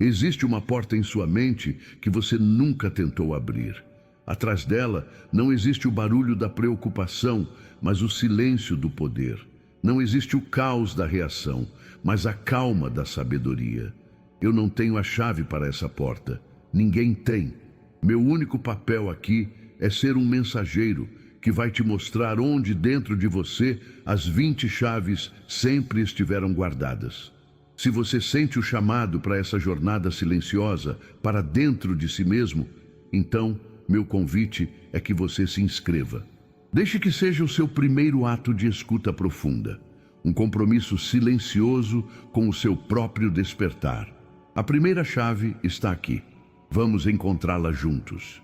Existe uma porta em sua mente que você nunca tentou abrir. Atrás dela não existe o barulho da preocupação, mas o silêncio do poder. Não existe o caos da reação, mas a calma da sabedoria. Eu não tenho a chave para essa porta. Ninguém tem. Meu único papel aqui é ser um mensageiro que vai te mostrar onde dentro de você as 20 chaves sempre estiveram guardadas. Se você sente o chamado para essa jornada silenciosa, para dentro de si mesmo, então meu convite é que você se inscreva. Deixe que seja o seu primeiro ato de escuta profunda, um compromisso silencioso com o seu próprio despertar. A primeira chave está aqui. Vamos encontrá-la juntos.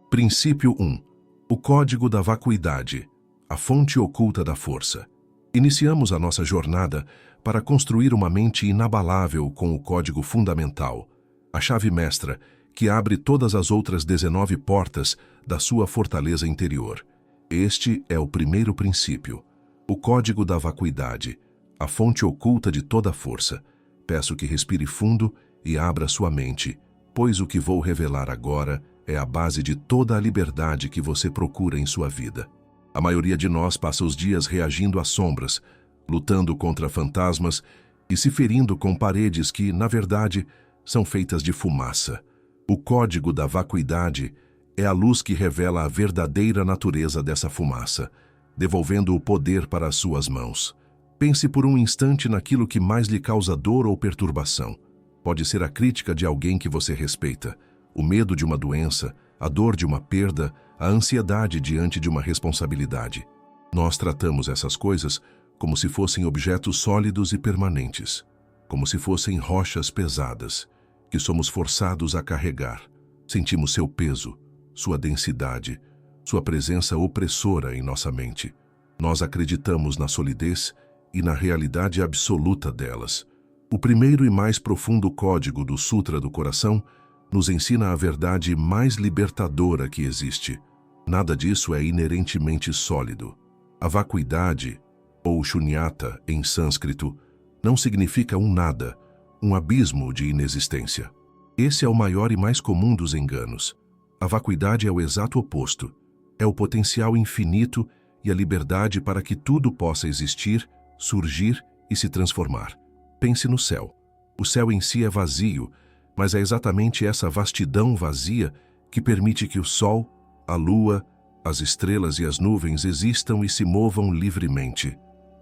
Princípio 1. O código da vacuidade, a fonte oculta da força. Iniciamos a nossa jornada para construir uma mente inabalável com o código fundamental, a chave mestra que abre todas as outras 19 portas da sua fortaleza interior. Este é o primeiro princípio, o código da vacuidade, a fonte oculta de toda a força. Peço que respire fundo e abra sua mente, pois o que vou revelar agora é a base de toda a liberdade que você procura em sua vida. A maioria de nós passa os dias reagindo às sombras, lutando contra fantasmas e se ferindo com paredes que, na verdade, são feitas de fumaça. O código da vacuidade é a luz que revela a verdadeira natureza dessa fumaça, devolvendo o poder para as suas mãos. Pense por um instante naquilo que mais lhe causa dor ou perturbação. Pode ser a crítica de alguém que você respeita, o medo de uma doença, a dor de uma perda, a ansiedade diante de uma responsabilidade. Nós tratamos essas coisas como se fossem objetos sólidos e permanentes, como se fossem rochas pesadas, que somos forçados a carregar. Sentimos seu peso, sua densidade, sua presença opressora em nossa mente. Nós acreditamos na solidez e na realidade absoluta delas. O primeiro e mais profundo código do Sutra do Coração nos ensina a verdade mais libertadora que existe. Nada disso é inerentemente sólido. A vacuidade, ou shunyata em sânscrito, não significa um nada, um abismo de inexistência. Esse é o maior e mais comum dos enganos. A vacuidade é o exato oposto. É o potencial infinito e a liberdade para que tudo possa existir, surgir e se transformar. Pense no céu. O céu em si é vazio, mas é exatamente essa vastidão vazia que permite que o sol, a lua, as estrelas e as nuvens existam e se movam livremente.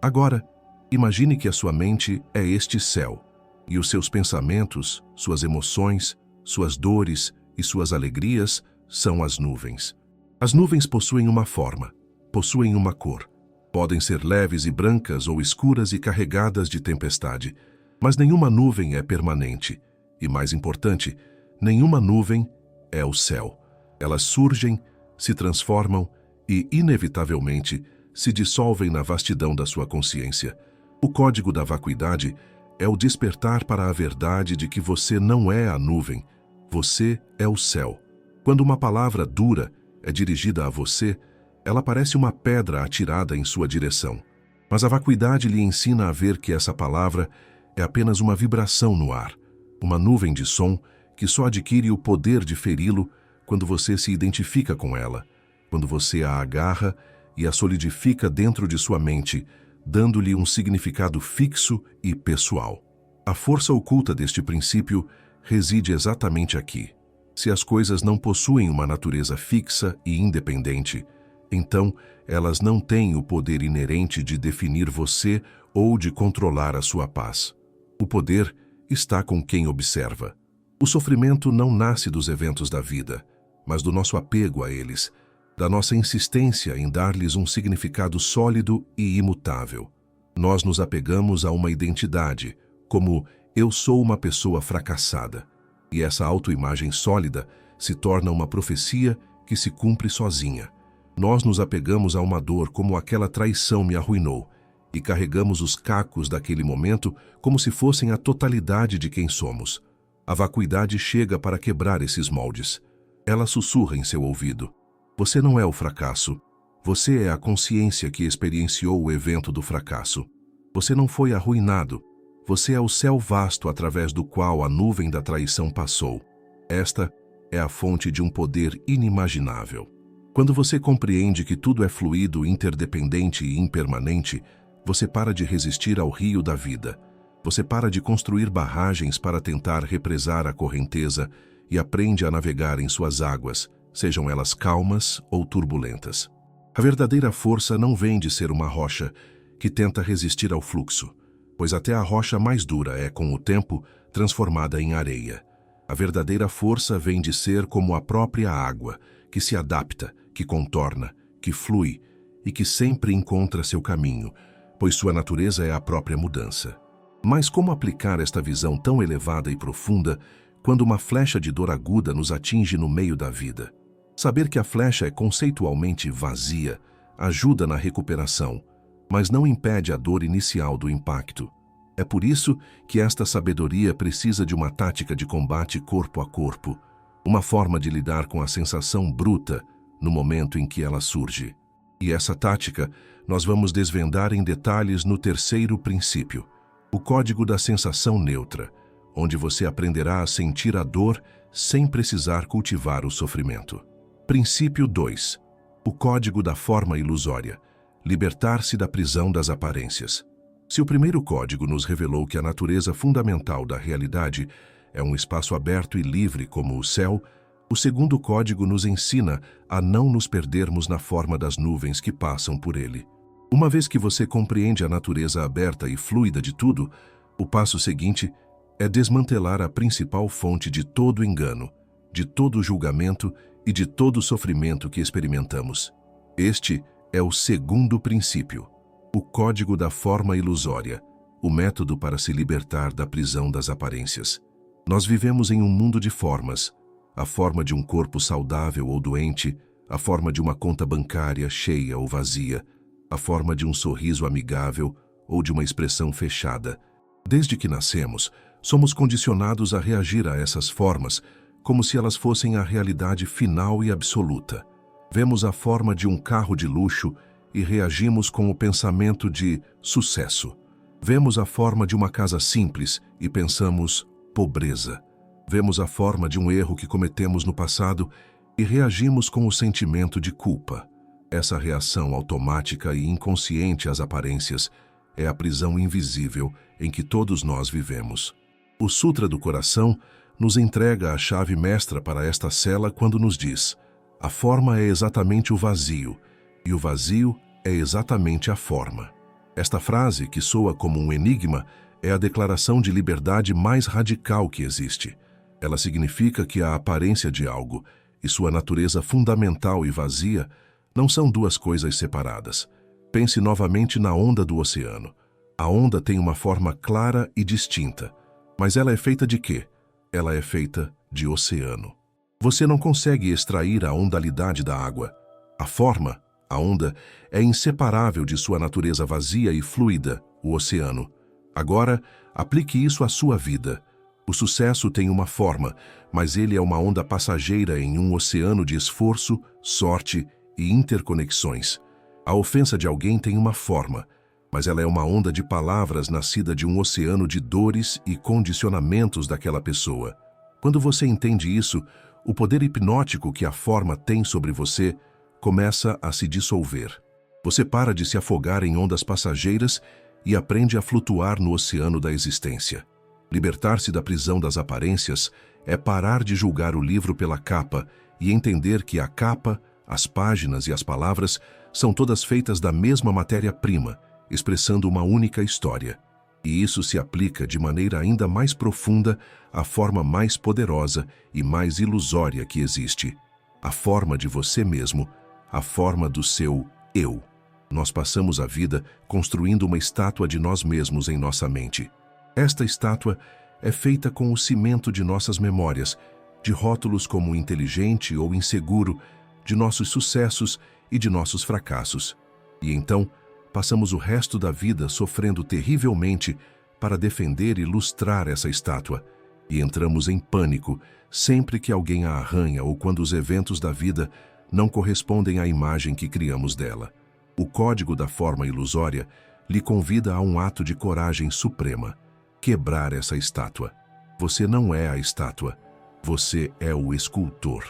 Agora, imagine que a sua mente é este céu, e os seus pensamentos, suas emoções, suas dores e suas alegrias são as nuvens. As nuvens possuem uma forma, possuem uma cor. Podem ser leves e brancas ou escuras e carregadas de tempestade, mas nenhuma nuvem é permanente. E mais importante, nenhuma nuvem é o céu. Elas surgem, se transformam e, inevitavelmente, se dissolvem na vastidão da sua consciência. O código da vacuidade é o despertar para a verdade de que você não é a nuvem, você é o céu. Quando uma palavra dura é dirigida a você, ela parece uma pedra atirada em sua direção. Mas a vacuidade lhe ensina a ver que essa palavra é apenas uma vibração no ar, uma nuvem de som que só adquire o poder de feri-lo quando você se identifica com ela, quando você a agarra e a solidifica dentro de sua mente, dando-lhe um significado fixo e pessoal. A força oculta deste princípio reside exatamente aqui. Se as coisas não possuem uma natureza fixa e independente, então elas não têm o poder inerente de definir você ou de controlar a sua paz. O poder está com quem observa. O sofrimento não nasce dos eventos da vida, mas do nosso apego a eles, da nossa insistência em dar-lhes um significado sólido e imutável. Nós nos apegamos a uma identidade, como eu sou uma pessoa fracassada, e essa autoimagem sólida se torna uma profecia que se cumpre sozinha. Nós nos apegamos a uma dor como aquela traição me arruinou, e carregamos os cacos daquele momento como se fossem a totalidade de quem somos. A vacuidade chega para quebrar esses moldes. Ela sussurra em seu ouvido: você não é o fracasso. Você é a consciência que experienciou o evento do fracasso. Você não foi arruinado. Você é o céu vasto através do qual a nuvem da traição passou. Esta é a fonte de um poder inimaginável. Quando você compreende que tudo é fluido, interdependente e impermanente, você para de resistir ao rio da vida. Você para de construir barragens para tentar represar a correnteza e aprende a navegar em suas águas, sejam elas calmas ou turbulentas. A verdadeira força não vem de ser uma rocha que tenta resistir ao fluxo, pois até a rocha mais dura é, com o tempo, transformada em areia. A verdadeira força vem de ser como a própria água, que se adapta, que contorna, que flui e que sempre encontra seu caminho, pois sua natureza é a própria mudança. Mas como aplicar esta visão tão elevada e profunda quando uma flecha de dor aguda nos atinge no meio da vida? Saber que a flecha é conceitualmente vazia ajuda na recuperação, mas não impede a dor inicial do impacto. É por isso que esta sabedoria precisa de uma tática de combate corpo a corpo, uma forma de lidar com a sensação bruta no momento em que ela surge. E essa tática nós vamos desvendar em detalhes no terceiro princípio, o código da sensação neutra, onde você aprenderá a sentir a dor sem precisar cultivar o sofrimento. Princípio 2. O código da forma ilusória. Libertar-se da prisão das aparências. Se o primeiro código nos revelou que a natureza fundamental da realidade é um espaço aberto e livre como o céu, o segundo código nos ensina a não nos perdermos na forma das nuvens que passam por ele. Uma vez que você compreende a natureza aberta e fluida de tudo, o passo seguinte é desmantelar a principal fonte de todo engano, de todo julgamento e de todo sofrimento que experimentamos. Este é o segundo princípio, o código da forma ilusória, o método para se libertar da prisão das aparências. Nós vivemos em um mundo de formas, a forma de um corpo saudável ou doente, a forma de uma conta bancária cheia ou vazia, a forma de um sorriso amigável ou de uma expressão fechada. Desde que nascemos, somos condicionados a reagir a essas formas como se elas fossem a realidade final e absoluta. Vemos a forma de um carro de luxo e reagimos com o pensamento de sucesso. Vemos a forma de uma casa simples e pensamos pobreza. Vemos a forma de um erro que cometemos no passado e reagimos com o sentimento de culpa. Essa reação automática e inconsciente às aparências é a prisão invisível em que todos nós vivemos. O Sutra do Coração nos entrega a chave mestra para esta cela quando nos diz: a forma é exatamente o vazio, e o vazio é exatamente a forma. Esta frase, que soa como um enigma, é a declaração de liberdade mais radical que existe. Ela significa que a aparência de algo e sua natureza fundamental e vazia não são duas coisas separadas. Pense novamente na onda do oceano. A onda tem uma forma clara e distinta, mas ela é feita de quê? Ela é feita de oceano. Você não consegue extrair a ondalidade da água. A forma, a onda, é inseparável de sua natureza vazia e fluida, o oceano. Agora, aplique isso à sua vida. O sucesso tem uma forma, mas ele é uma onda passageira em um oceano de esforço, sorte e interconexões. A ofensa de alguém tem uma forma, mas ela é uma onda de palavras nascida de um oceano de dores e condicionamentos daquela pessoa. Quando você entende isso, o poder hipnótico que a forma tem sobre você começa a se dissolver. Você para de se afogar em ondas passageiras e aprende a flutuar no oceano da existência. Libertar-se da prisão das aparências é parar de julgar o livro pela capa e entender que a capa, as páginas e as palavras são todas feitas da mesma matéria-prima, expressando uma única história. E isso se aplica de maneira ainda mais profunda à forma mais poderosa e mais ilusória que existe, a forma de você mesmo, a forma do seu eu. Nós passamos a vida construindo uma estátua de nós mesmos em nossa mente. Esta estátua é feita com o cimento de nossas memórias, de rótulos como inteligente ou inseguro, de nossos sucessos e de nossos fracassos. E então, passamos o resto da vida sofrendo terrivelmente para defender e lustrar essa estátua, e entramos em pânico sempre que alguém a arranha ou quando os eventos da vida não correspondem à imagem que criamos dela. O código da forma ilusória lhe convida a um ato de coragem suprema. quebrar essa estátua. Você não é a estátua, você é o escultor.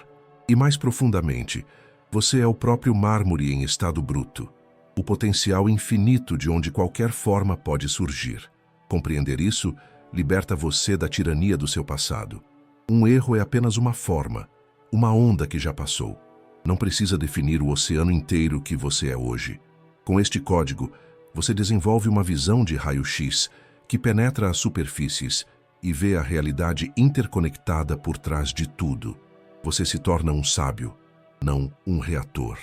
E mais profundamente, você é o próprio mármore em estado bruto, o potencial infinito de onde qualquer forma pode surgir. Compreender isso liberta você da tirania do seu passado. Um erro é apenas uma forma, uma onda que já passou. Não precisa definir o oceano inteiro que você é hoje. Com este código, você desenvolve uma visão de raio-x que penetra as superfícies e vê a realidade interconectada por trás de tudo. Você se torna um sábio, não um reator.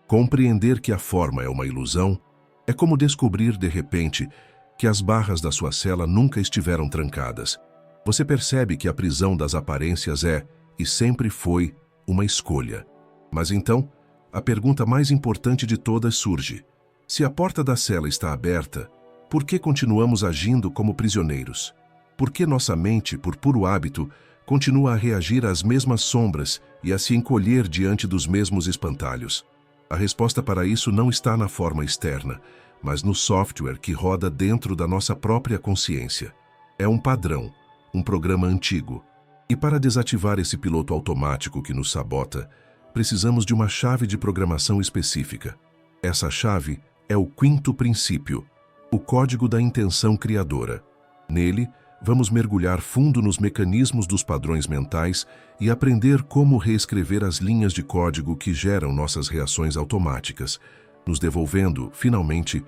Compreender que a forma é uma ilusão é como descobrir, de repente, que as barras da sua cela nunca estiveram trancadas. Você percebe que a prisão das aparências é, e sempre foi, uma escolha. Mas então, a pergunta mais importante de todas surge. Se a porta da cela está aberta, por que continuamos agindo como prisioneiros? Por que nossa mente, por puro hábito, continua a reagir às mesmas sombras e a se encolher diante dos mesmos espantalhos? A resposta para isso não está na forma externa, mas no software que roda dentro da nossa própria consciência. É um padrão, um programa antigo. E para desativar esse piloto automático que nos sabota, precisamos de uma chave de programação específica. Essa chave é o quinto princípio, o código da intenção criadora. Nele, vamos mergulhar fundo nos mecanismos dos padrões mentais e aprender como reescrever as linhas de código que geram nossas reações automáticas, nos devolvendo, finalmente,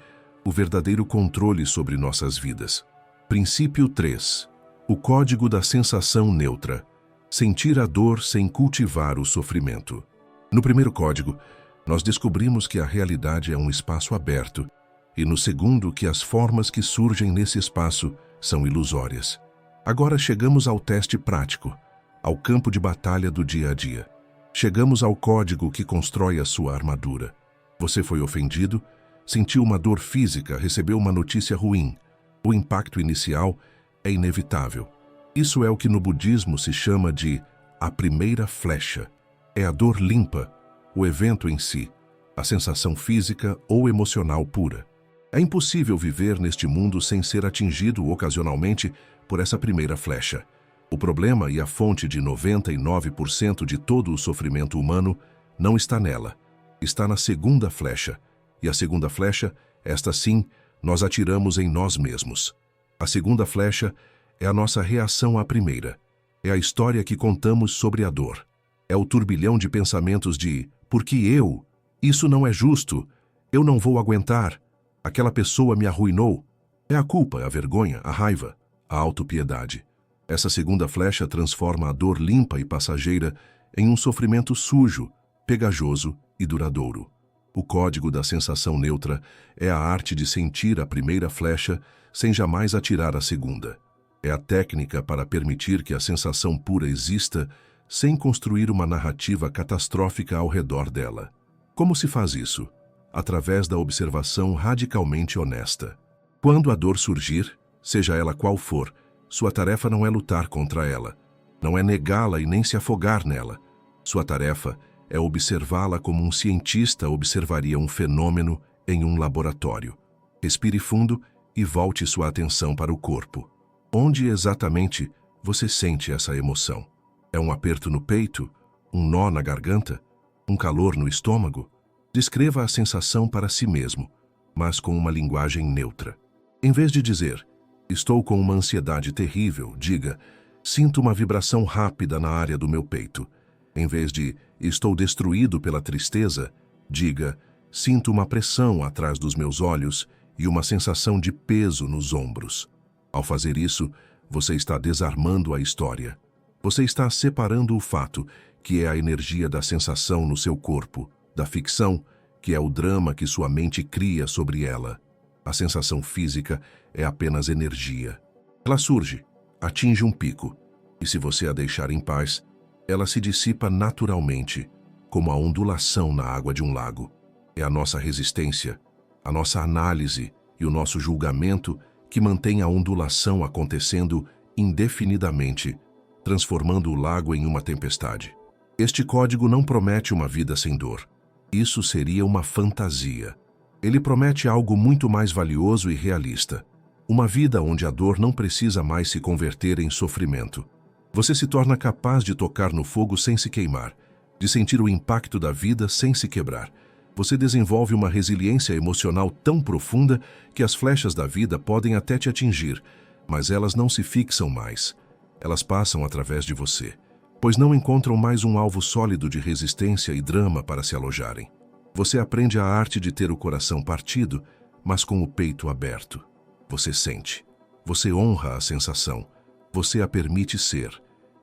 o verdadeiro controle sobre nossas vidas. Princípio 3. O código da sensação neutra. Sentir a dor sem cultivar o sofrimento. No primeiro código, nós descobrimos que a realidade é um espaço aberto, e no segundo que as formas que surgem nesse espaço são ilusórias. Agora chegamos ao teste prático, ao campo de batalha do dia a dia. Chegamos ao código que constrói a sua armadura. Você foi ofendido, sentiu uma dor física, recebeu uma notícia ruim. O impacto inicial é inevitável. Isso é o que no budismo se chama de a primeira flecha. É a dor limpa, o evento em si, a sensação física ou emocional pura. É impossível viver neste mundo sem ser atingido ocasionalmente por essa primeira flecha. O problema e a fonte de 99% de todo o sofrimento humano não está nela. Está na segunda flecha. E a segunda flecha, esta sim, nós atiramos em nós mesmos. A segunda flecha é a nossa reação à primeira. É a história que contamos sobre a dor. É o turbilhão de pensamentos de "por que eu? Isso não é justo. Eu não vou aguentar. Aquela pessoa me arruinou." É a culpa, a vergonha, a raiva, a autopiedade. Essa segunda flecha transforma a dor limpa e passageira em um sofrimento sujo, pegajoso e duradouro. O código da sensação neutra é a arte de sentir a primeira flecha sem jamais atirar a segunda. É a técnica para permitir que a sensação pura exista sem construir uma narrativa catastrófica ao redor dela. Como se faz isso? Através da observação radicalmente honesta. Quando a dor surgir, seja ela qual for, sua tarefa não é lutar contra ela, não é negá-la e nem se afogar nela. Sua tarefa é observá-la como um cientista observaria um fenômeno em um laboratório. Respire fundo e volte sua atenção para o corpo. Onde exatamente você sente essa emoção? É um aperto no peito? Um nó na garganta? Um calor no estômago? Descreva a sensação para si mesmo, mas com uma linguagem neutra. Em vez de dizer, "estou com uma ansiedade terrível", diga, "sinto uma vibração rápida na área do meu peito." Em vez de "estou destruído pela tristeza", diga, "sinto uma pressão atrás dos meus olhos e uma sensação de peso nos ombros." Ao fazer isso, você está desarmando a história. Você está separando o fato, que é a energia da sensação no seu corpo, da ficção, que é o drama que sua mente cria sobre ela. A sensação física é apenas energia. Ela surge, atinge um pico, e se você a deixar em paz, ela se dissipa naturalmente, como a ondulação na água de um lago. É a nossa resistência, a nossa análise e o nosso julgamento que mantém a ondulação acontecendo indefinidamente, transformando o lago em uma tempestade. Este código não promete uma vida sem dor. Isso seria uma fantasia. Ele promete algo muito mais valioso e realista: Uma vida onde a dor não precisa mais se converter em sofrimento. Você se torna capaz de tocar no fogo sem se queimar, de sentir o impacto da vida sem se quebrar. Você desenvolve uma resiliência emocional tão profunda que as flechas da vida podem até te atingir, mas elas não se fixam mais. Elas passam através de você, pois não encontram mais um alvo sólido de resistência e drama para se alojarem. Você aprende a arte de ter o coração partido, mas com o peito aberto. Você sente. Você honra a sensação. Você a permite ser.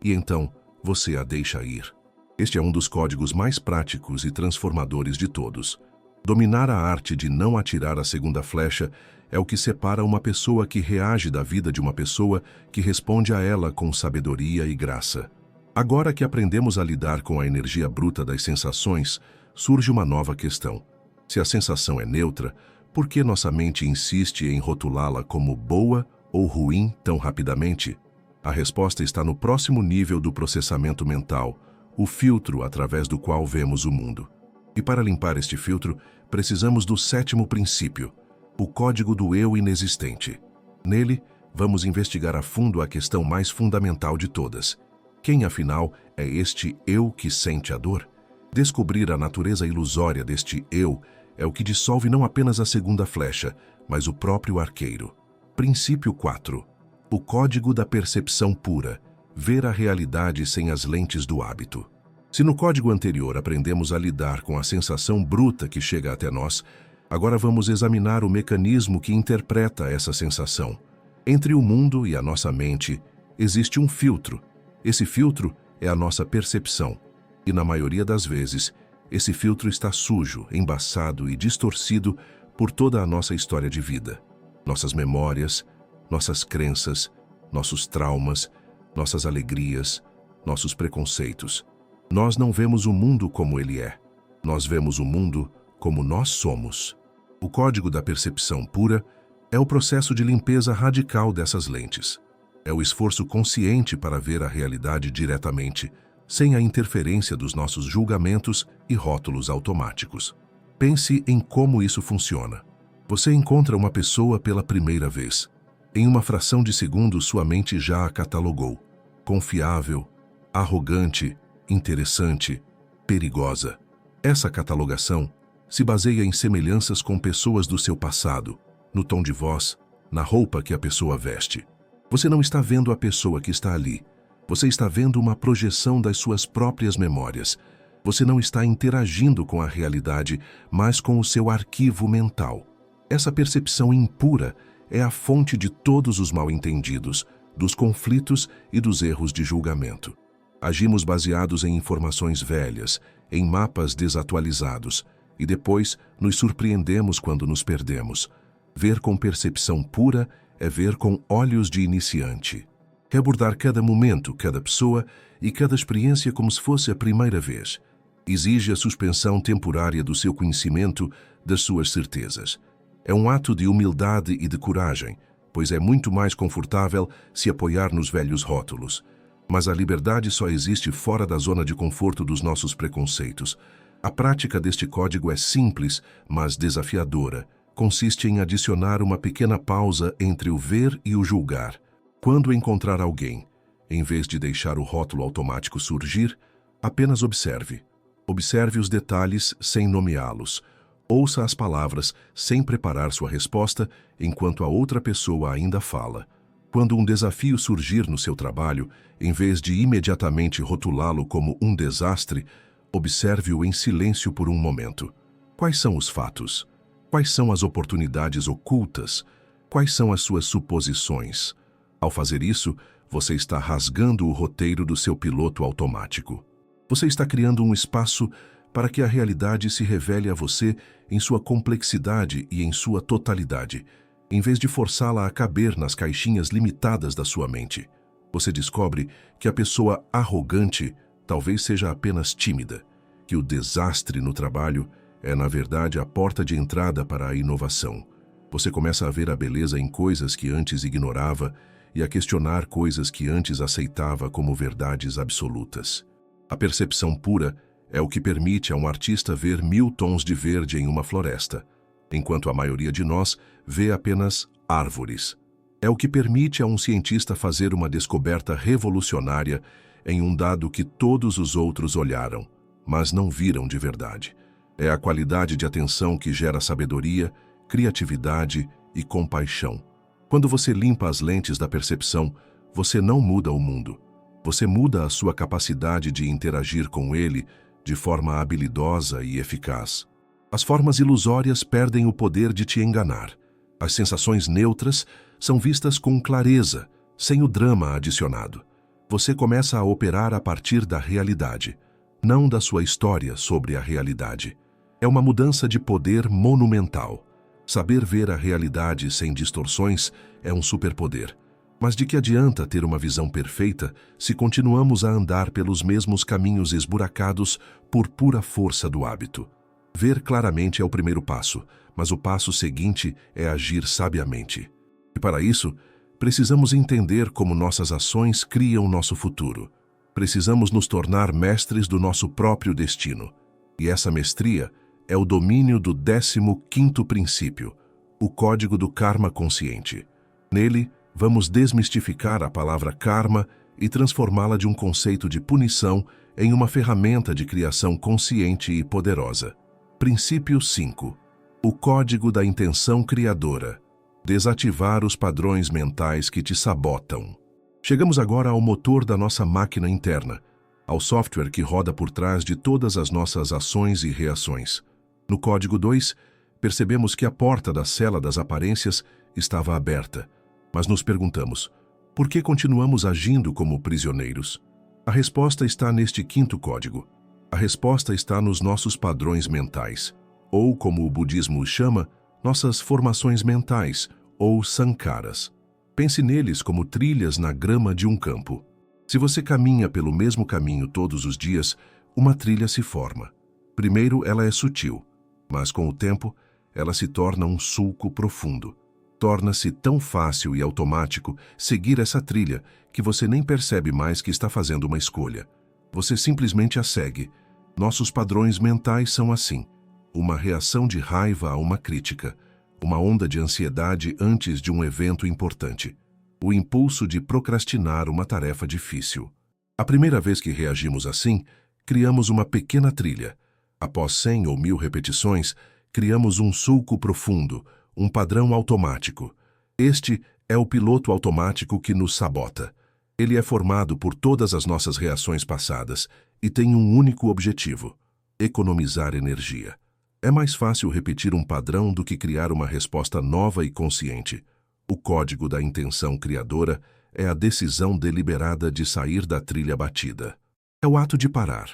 E então, você a deixa ir. Este é um dos códigos mais práticos e transformadores de todos. Dominar a arte de não atirar a segunda flecha é o que separa uma pessoa que reage da vida de uma pessoa que responde a ela com sabedoria e graça. Agora que aprendemos a lidar com a energia bruta das sensações, surge uma nova questão. Se a sensação é neutra, por que nossa mente insiste em rotulá-la como boa ou ruim tão rapidamente? A resposta está no próximo nível do processamento mental, o filtro através do qual vemos o mundo. E para limpar este filtro, precisamos do 7º princípio, o código do eu inexistente. Nele, vamos investigar a fundo a questão mais fundamental de todas. Quem, afinal, é este eu que sente a dor? Descobrir a natureza ilusória deste eu é o que dissolve não apenas a segunda flecha, mas o próprio arqueiro. Princípio 4. O código da percepção pura. Ver a realidade sem as lentes do hábito. Se no código anterior aprendemos a lidar com a sensação bruta que chega até nós, agora vamos examinar o mecanismo que interpreta essa sensação. Entre o mundo e a nossa mente, existe um filtro. Esse filtro é a nossa percepção. E na maioria das vezes, esse filtro está sujo, embaçado e distorcido por toda a nossa história de vida. Nossas memórias, nossas crenças, nossos traumas, nossas alegrias, nossos preconceitos. Nós não vemos o mundo como ele é. Nós vemos o mundo como nós somos. O código da percepção pura é o processo de limpeza radical dessas lentes. É o esforço consciente para ver a realidade diretamente, sem a interferência dos nossos julgamentos e rótulos automáticos. Pense em como isso funciona. Você encontra uma pessoa pela primeira vez. Em uma fração de segundo, sua mente já a catalogou. Confiável, arrogante, interessante, perigosa. Essa catalogação se baseia em semelhanças com pessoas do seu passado, no tom de voz, na roupa que a pessoa veste. Você não está vendo a pessoa que está ali. Você está vendo uma projeção das suas próprias memórias. Você não está interagindo com a realidade, mas com o seu arquivo mental. Essa percepção impura é a fonte de todos os mal-entendidos, dos conflitos e dos erros de julgamento. Agimos baseados em informações velhas, em mapas desatualizados, e depois nos surpreendemos quando nos perdemos. Ver com percepção pura é ver com olhos de iniciante. Reabordar cada momento, cada pessoa e cada experiência como se fosse a primeira vez. Exige a suspensão temporária do seu conhecimento, das suas certezas. É um ato de humildade e de coragem, pois é muito mais confortável se apoiar nos velhos rótulos. Mas a liberdade só existe fora da zona de conforto dos nossos preconceitos. A prática deste código é simples, mas desafiadora. Consiste em adicionar uma pequena pausa entre o ver e o julgar. Quando encontrar alguém, em vez de deixar o rótulo automático surgir, apenas observe. Observe os detalhes sem nomeá-los. Ouça as palavras sem preparar sua resposta enquanto a outra pessoa ainda fala. Quando um desafio surgir no seu trabalho, em vez de imediatamente rotulá-lo como um desastre, observe-o em silêncio por um momento. Quais são os fatos? Quais são as oportunidades ocultas? Quais são as suas suposições? Ao fazer isso, você está rasgando o roteiro do seu piloto automático. Você está criando um espaço para que a realidade se revele a você em sua complexidade e em sua totalidade, em vez de forçá-la a caber nas caixinhas limitadas da sua mente. Você descobre que a pessoa arrogante talvez seja apenas tímida, que o desastre no trabalho é, na verdade, a porta de entrada para a inovação. Você começa a ver a beleza em coisas que antes ignorava e a questionar coisas que antes aceitava como verdades absolutas. A percepção pura é o que permite a um artista ver 1000 tons de verde em uma floresta, enquanto a maioria de nós vê apenas árvores. É o que permite a um cientista fazer uma descoberta revolucionária em um dado que todos os outros olharam, mas não viram de verdade. É a qualidade de atenção que gera sabedoria, criatividade e compaixão. Quando você limpa as lentes da percepção, você não muda o mundo. Você muda a sua capacidade de interagir com ele de forma habilidosa e eficaz. As formas ilusórias perdem o poder de te enganar. As sensações neutras são vistas com clareza, sem o drama adicionado. Você começa a operar a partir da realidade, não da sua história sobre a realidade. É uma mudança de poder monumental. Saber ver a realidade sem distorções é um superpoder. Mas de que adianta ter uma visão perfeita se continuamos a andar pelos mesmos caminhos esburacados por pura força do hábito? Ver claramente é o primeiro passo, mas o passo seguinte é agir sabiamente. E para isso, precisamos entender como nossas ações criam nosso futuro. Precisamos nos tornar mestres do nosso próprio destino. E essa mestria é o domínio do 15º princípio, o código do karma consciente. Nele, vamos desmistificar a palavra karma e transformá-la de um conceito de punição em uma ferramenta de criação consciente e poderosa. Princípio 5. O código da intenção criadora. Desativar os padrões mentais que te sabotam. Chegamos agora ao motor da nossa máquina interna, ao software que roda por trás de todas as nossas ações e reações. No código 2, percebemos que a porta da cela das aparências estava aberta, mas nos perguntamos, por que continuamos agindo como prisioneiros? A resposta está neste 5º código. A resposta está nos nossos padrões mentais, ou como o budismo chama, nossas formações mentais, ou sankaras. Pense neles como trilhas na grama de um campo. Se você caminha pelo mesmo caminho todos os dias, uma trilha se forma. Primeiro, ela é sutil, mas com o tempo, ela se torna um sulco profundo. Torna-se tão fácil e automático seguir essa trilha que você nem percebe mais que está fazendo uma escolha. Você simplesmente a segue. Nossos padrões mentais são assim. Uma reação de raiva a uma crítica. Uma onda de ansiedade antes de um evento importante. O impulso de procrastinar uma tarefa difícil. A primeira vez que reagimos assim, criamos uma pequena trilha. Após 100 ou 1000 repetições, criamos um sulco profundo, um padrão automático. Este é o piloto automático que nos sabota. Ele é formado por todas as nossas reações passadas e tem um único objetivo: economizar energia. É mais fácil repetir um padrão do que criar uma resposta nova e consciente. O código da intenção criadora é a decisão deliberada de sair da trilha batida. É o ato de parar,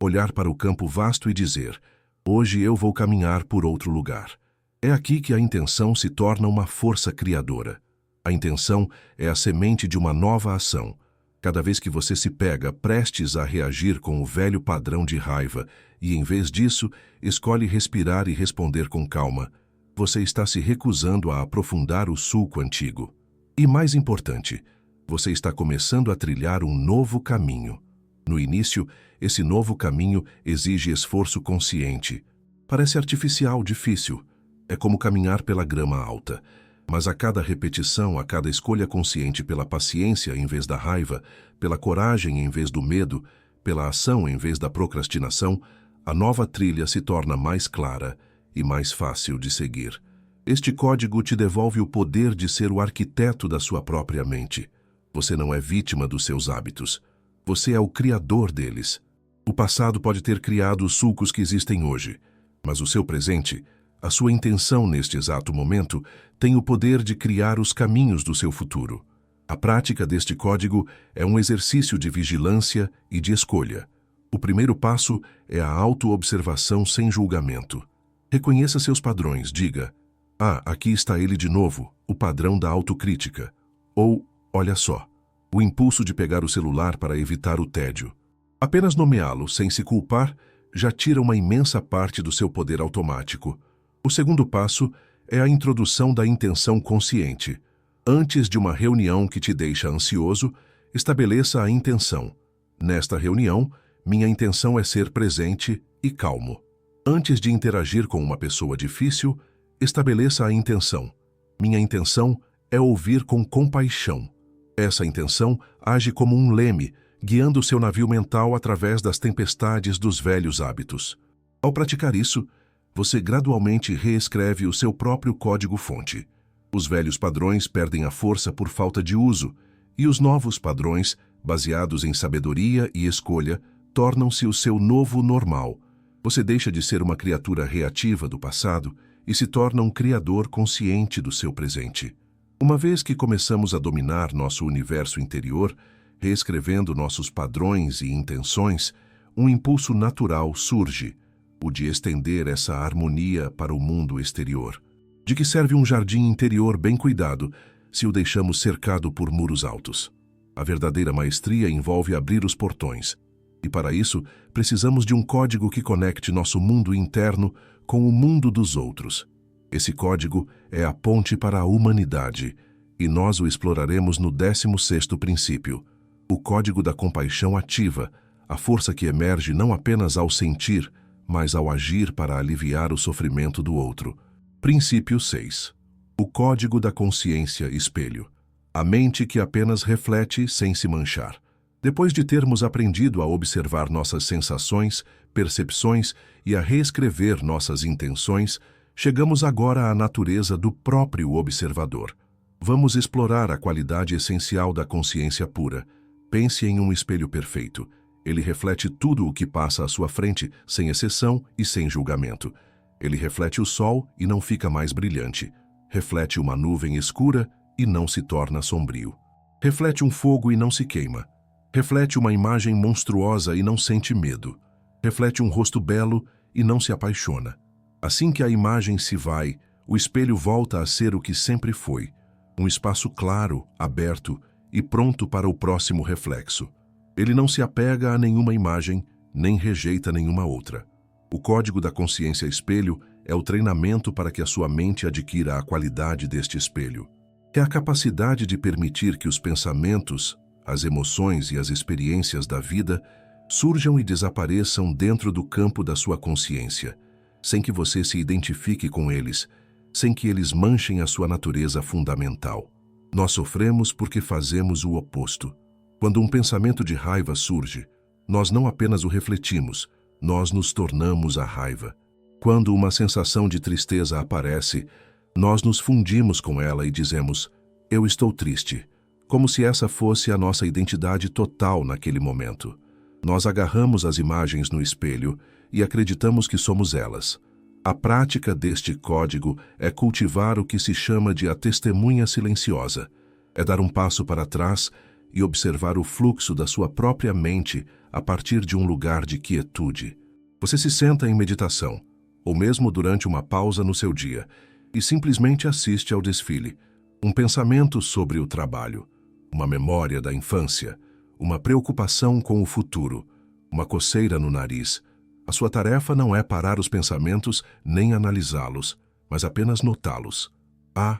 olhar para o campo vasto e dizer, hoje eu vou caminhar por outro lugar. É aqui que a intenção se torna uma força criadora. A intenção é a semente de uma nova ação. Cada vez que você se pega prestes a reagir com o velho padrão de raiva e, em vez disso, escolhe respirar e responder com calma, você está se recusando a aprofundar o sulco antigo. E mais importante, você está começando a trilhar um novo caminho. No início, esse novo caminho exige esforço consciente. Parece artificial, difícil. É como caminhar pela grama alta. Mas a cada repetição, a cada escolha consciente pela paciência em vez da raiva, pela coragem em vez do medo, pela ação em vez da procrastinação, a nova trilha se torna mais clara e mais fácil de seguir. Este código te devolve o poder de ser o arquiteto da sua própria mente. Você não é vítima dos seus hábitos. Você é o criador deles. O passado pode ter criado os sulcos que existem hoje, mas o seu presente, a sua intenção neste exato momento, tem o poder de criar os caminhos do seu futuro. A prática deste código é um exercício de vigilância e de escolha. O primeiro passo é a autoobservação sem julgamento. Reconheça seus padrões, diga, aqui está ele de novo, o padrão da autocrítica. Ou, olha só, o impulso de pegar o celular para evitar o tédio. Apenas nomeá-lo sem se culpar já tira uma imensa parte do seu poder automático. O segundo passo é a introdução da intenção consciente. Antes de uma reunião que te deixa ansioso, estabeleça a intenção. Nesta reunião, minha intenção é ser presente e calmo. Antes de interagir com uma pessoa difícil, estabeleça a intenção. Minha intenção é ouvir com compaixão. Essa intenção age como um leme, guiando seu navio mental através das tempestades dos velhos hábitos. Ao praticar isso, você gradualmente reescreve o seu próprio código-fonte. Os velhos padrões perdem a força por falta de uso, e os novos padrões, baseados em sabedoria e escolha, tornam-se o seu novo normal. Você deixa de ser uma criatura reativa do passado e se torna um criador consciente do seu presente. Uma vez que começamos a dominar nosso universo interior, reescrevendo nossos padrões e intenções, um impulso natural surge, o de estender essa harmonia para o mundo exterior. De que serve um jardim interior bem cuidado se o deixamos cercado por muros altos? A verdadeira maestria envolve abrir os portões, e para isso precisamos de um código que conecte nosso mundo interno com o mundo dos outros. Esse código é a ponte para a humanidade, e nós o exploraremos no 16º princípio, o código da compaixão ativa, a força que emerge não apenas ao sentir, mas ao agir para aliviar o sofrimento do outro. Princípio 6. O código da consciência espelho. A mente que apenas reflete sem se manchar. Depois de termos aprendido a observar nossas sensações, percepções e a reescrever nossas intenções, chegamos agora à natureza do próprio observador. Vamos explorar a qualidade essencial da consciência pura. Pense em um espelho perfeito. Ele reflete tudo o que passa à sua frente, sem exceção e sem julgamento. Ele reflete o sol e não fica mais brilhante. Reflete uma nuvem escura e não se torna sombrio. Reflete um fogo e não se queima. Reflete uma imagem monstruosa e não sente medo. Reflete um rosto belo e não se apaixona. Assim que a imagem se vai, o espelho volta a ser o que sempre foi, um espaço claro, aberto e pronto para o próximo reflexo. Ele não se apega a nenhuma imagem, nem rejeita nenhuma outra. O código da consciência espelho é o treinamento para que a sua mente adquira a qualidade deste espelho. É a capacidade de permitir que os pensamentos, as emoções e as experiências da vida surjam e desapareçam dentro do campo da sua consciência, sem que você se identifique com eles, sem que eles manchem a sua natureza fundamental. Nós sofremos porque fazemos o oposto. Quando um pensamento de raiva surge, nós não apenas o refletimos, nós nos tornamos a raiva. Quando uma sensação de tristeza aparece, nós nos fundimos com ela e dizemos, eu estou triste, como se essa fosse a nossa identidade total naquele momento. Nós agarramos as imagens no espelho e acreditamos que somos elas. A prática deste código é cultivar o que se chama de a testemunha silenciosa. É dar um passo para trás e observar o fluxo da sua própria mente a partir de um lugar de quietude. Você se senta em meditação, ou mesmo durante uma pausa no seu dia, e simplesmente assiste ao desfile. Um pensamento sobre o trabalho, uma memória da infância, uma preocupação com o futuro, uma coceira no nariz. A sua tarefa não é parar os pensamentos nem analisá-los, mas apenas notá-los. Há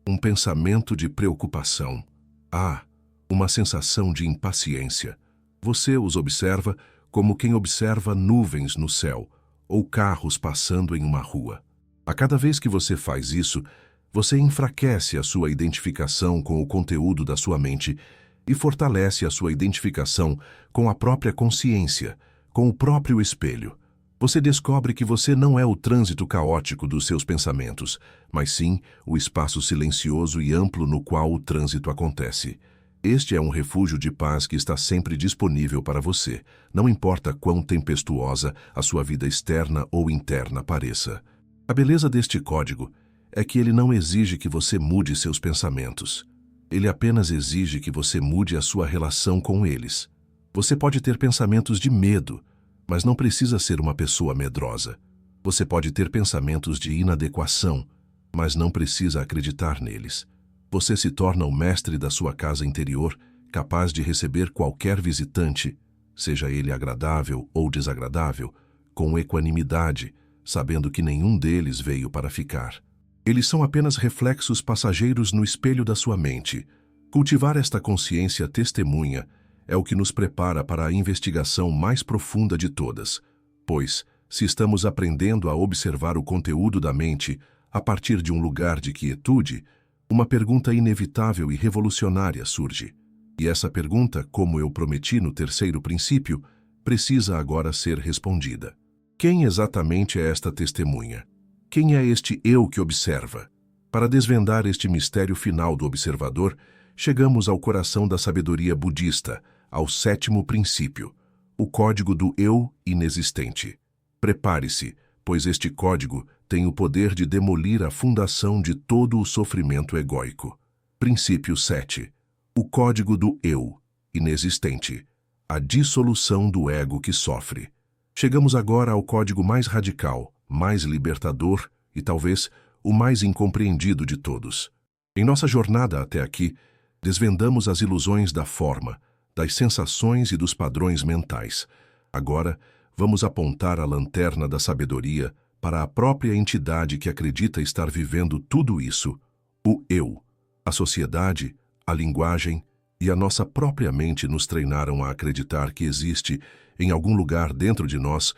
um pensamento de preocupação. Há uma sensação de impaciência. Você os observa como quem observa nuvens no céu ou carros passando em uma rua. A cada vez que você faz isso, você enfraquece a sua identificação com o conteúdo da sua mente e fortalece a sua identificação com a própria consciência, com o próprio espelho. Você descobre que você não é o trânsito caótico dos seus pensamentos, mas sim o espaço silencioso e amplo no qual o trânsito acontece. Este é um refúgio de paz que está sempre disponível para você, não importa quão tempestuosa a sua vida externa ou interna pareça. A beleza deste código é que ele não exige que você mude seus pensamentos. Ele apenas exige que você mude a sua relação com eles. Você pode ter pensamentos de medo, mas não precisa ser uma pessoa medrosa. Você pode ter pensamentos de inadequação, mas não precisa acreditar neles. Você se torna o mestre da sua casa interior, capaz de receber qualquer visitante, seja ele agradável ou desagradável, com equanimidade, sabendo que nenhum deles veio para ficar. Eles são apenas reflexos passageiros no espelho da sua mente. Cultivar esta consciência testemunha é o que nos prepara para a investigação mais profunda de todas, pois, se estamos aprendendo a observar o conteúdo da mente a partir de um lugar de quietude, Uma pergunta inevitável e revolucionária surge. E essa pergunta, como eu prometi no terceiro princípio, precisa agora ser respondida. Quem exatamente é esta testemunha? Quem é este eu que observa? Para desvendar este mistério final do observador, chegamos ao coração da sabedoria budista, ao sétimo princípio, o código do eu inexistente. Prepare-se, pois este código tem o poder de demolir a fundação de todo o sofrimento egóico. Princípio 7. O código do eu inexistente, a dissolução do ego que sofre. Chegamos agora ao código mais radical, mais libertador e talvez o mais incompreendido de todos. Em nossa jornada até aqui, desvendamos as ilusões da forma, das sensações e dos padrões mentais. Agora, vamos apontar a lanterna da sabedoria para a própria entidade que acredita estar vivendo tudo isso, o eu. A sociedade, a linguagem e a nossa própria mente nos treinaram a acreditar que existe, em algum lugar dentro de nós,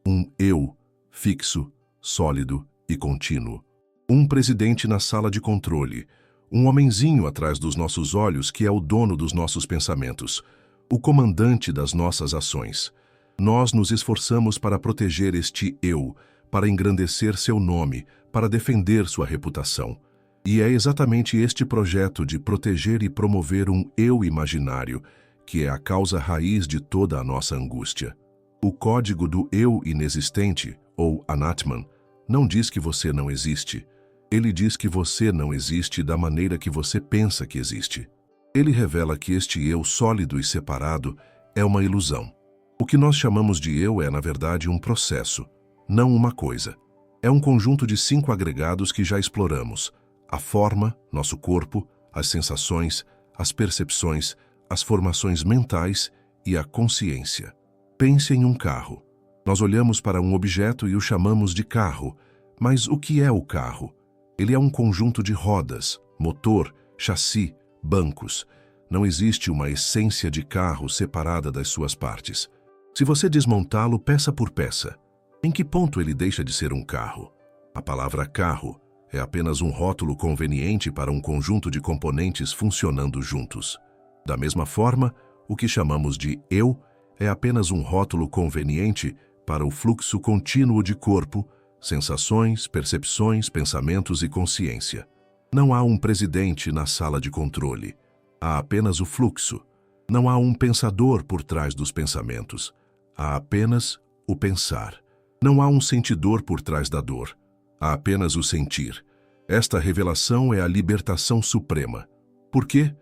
um eu fixo, sólido e contínuo. Um presidente na sala de controle, um homenzinho atrás dos nossos olhos que é o dono dos nossos pensamentos, o comandante das nossas ações. Nós nos esforçamos para proteger este eu, para engrandecer seu nome, para defender sua reputação. E é exatamente este projeto de proteger e promover um eu imaginário que é a causa raiz de toda a nossa angústia. O código do eu inexistente, ou Anatman, não diz que você não existe. Ele diz que você não existe da maneira que você pensa que existe. Ele revela que este eu sólido e separado é uma ilusão. O que nós chamamos de eu é, na verdade, um processo, não uma coisa. É um conjunto de 5 agregados que já exploramos: a forma, nosso corpo, as sensações, as percepções, as formações mentais e a consciência. Pense em um carro. Nós olhamos para um objeto e o chamamos de carro. Mas o que é o carro? Ele é um conjunto de rodas, motor, chassi, bancos. Não existe uma essência de carro separada das suas partes. Se você desmontá-lo peça por peça, em que ponto ele deixa de ser um carro? A palavra carro é apenas um rótulo conveniente para um conjunto de componentes funcionando juntos. Da mesma forma, o que chamamos de eu é apenas um rótulo conveniente para o fluxo contínuo de corpo, sensações, percepções, pensamentos e consciência. Não há um presidente na sala de controle. Há apenas o fluxo. Não há um pensador por trás dos pensamentos. Há apenas o pensar. Não há um sentidor por trás da dor. Há apenas o sentir. Esta revelação é a libertação suprema. Por quê?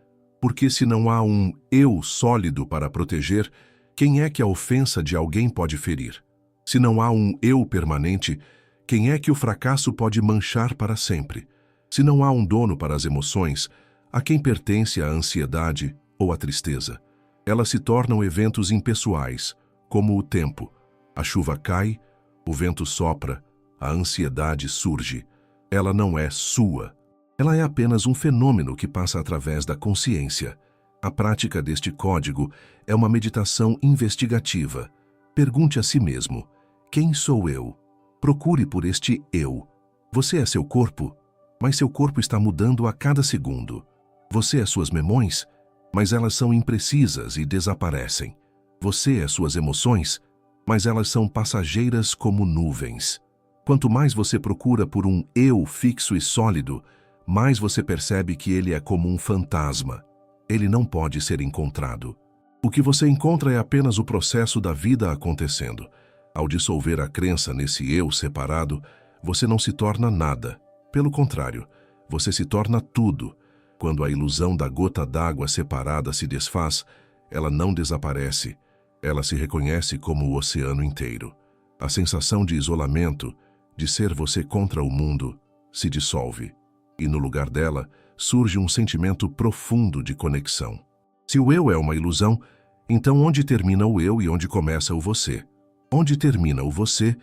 Porque se não há um eu sólido para proteger, quem é que a ofensa de alguém pode ferir? Se não há um eu permanente, quem é que o fracasso pode manchar para sempre? Se não há um dono para as emoções, a quem pertence a ansiedade ou a tristeza? Elas se tornam eventos impessoais, como o tempo. A chuva cai, o vento sopra, a ansiedade surge. Ela não é sua. Ela é apenas um fenômeno que passa através da consciência. A prática deste código é uma meditação investigativa. Pergunte a si mesmo: quem sou eu? Procure por este eu. Você é seu corpo, mas seu corpo está mudando a cada segundo. Você é suas memórias, mas elas são imprecisas e desaparecem. Você é suas emoções, mas elas são passageiras como nuvens. Quanto mais você procura por um eu fixo e sólido, mais você percebe que ele é como um fantasma. Ele não pode ser encontrado. O que você encontra é apenas o processo da vida acontecendo. Ao dissolver a crença nesse eu separado, você não se torna nada. Pelo contrário, você se torna tudo. Quando a ilusão da gota d'água separada se desfaz, ela não desaparece. Ela se reconhece como o oceano inteiro. A sensação de isolamento, de ser você contra o mundo, se dissolve. E no lugar dela, surge um sentimento profundo de conexão. Se o eu é uma ilusão, então onde termina o eu e onde começa o você? Onde termina o você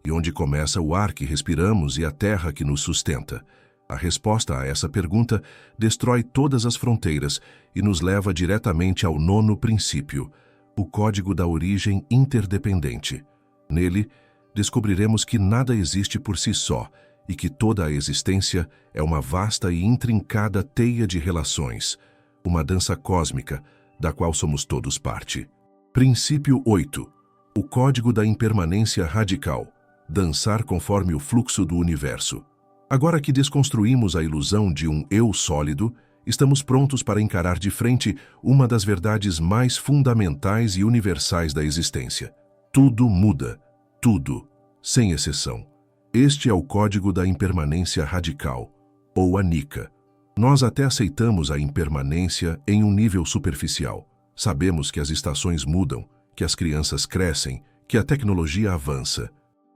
e onde começa o ar que respiramos e a terra que nos sustenta? A resposta a essa pergunta destrói todas as fronteiras e nos leva diretamente ao 9º princípio, o código da origem interdependente. Nele, descobriremos que nada existe por si só e que toda a existência é uma vasta e intrincada teia de relações, uma dança cósmica da qual somos todos parte. Princípio 8. O código da impermanência radical. Dançar conforme o fluxo do universo. Agora que desconstruímos a ilusão de um eu sólido, estamos prontos para encarar de frente uma das verdades mais fundamentais e universais da existência. Tudo muda. Tudo, sem exceção. Este é o código da impermanência radical, ou anika. Nós até aceitamos a impermanência em um nível superficial. Sabemos que as estações mudam, que as crianças crescem, que a tecnologia avança.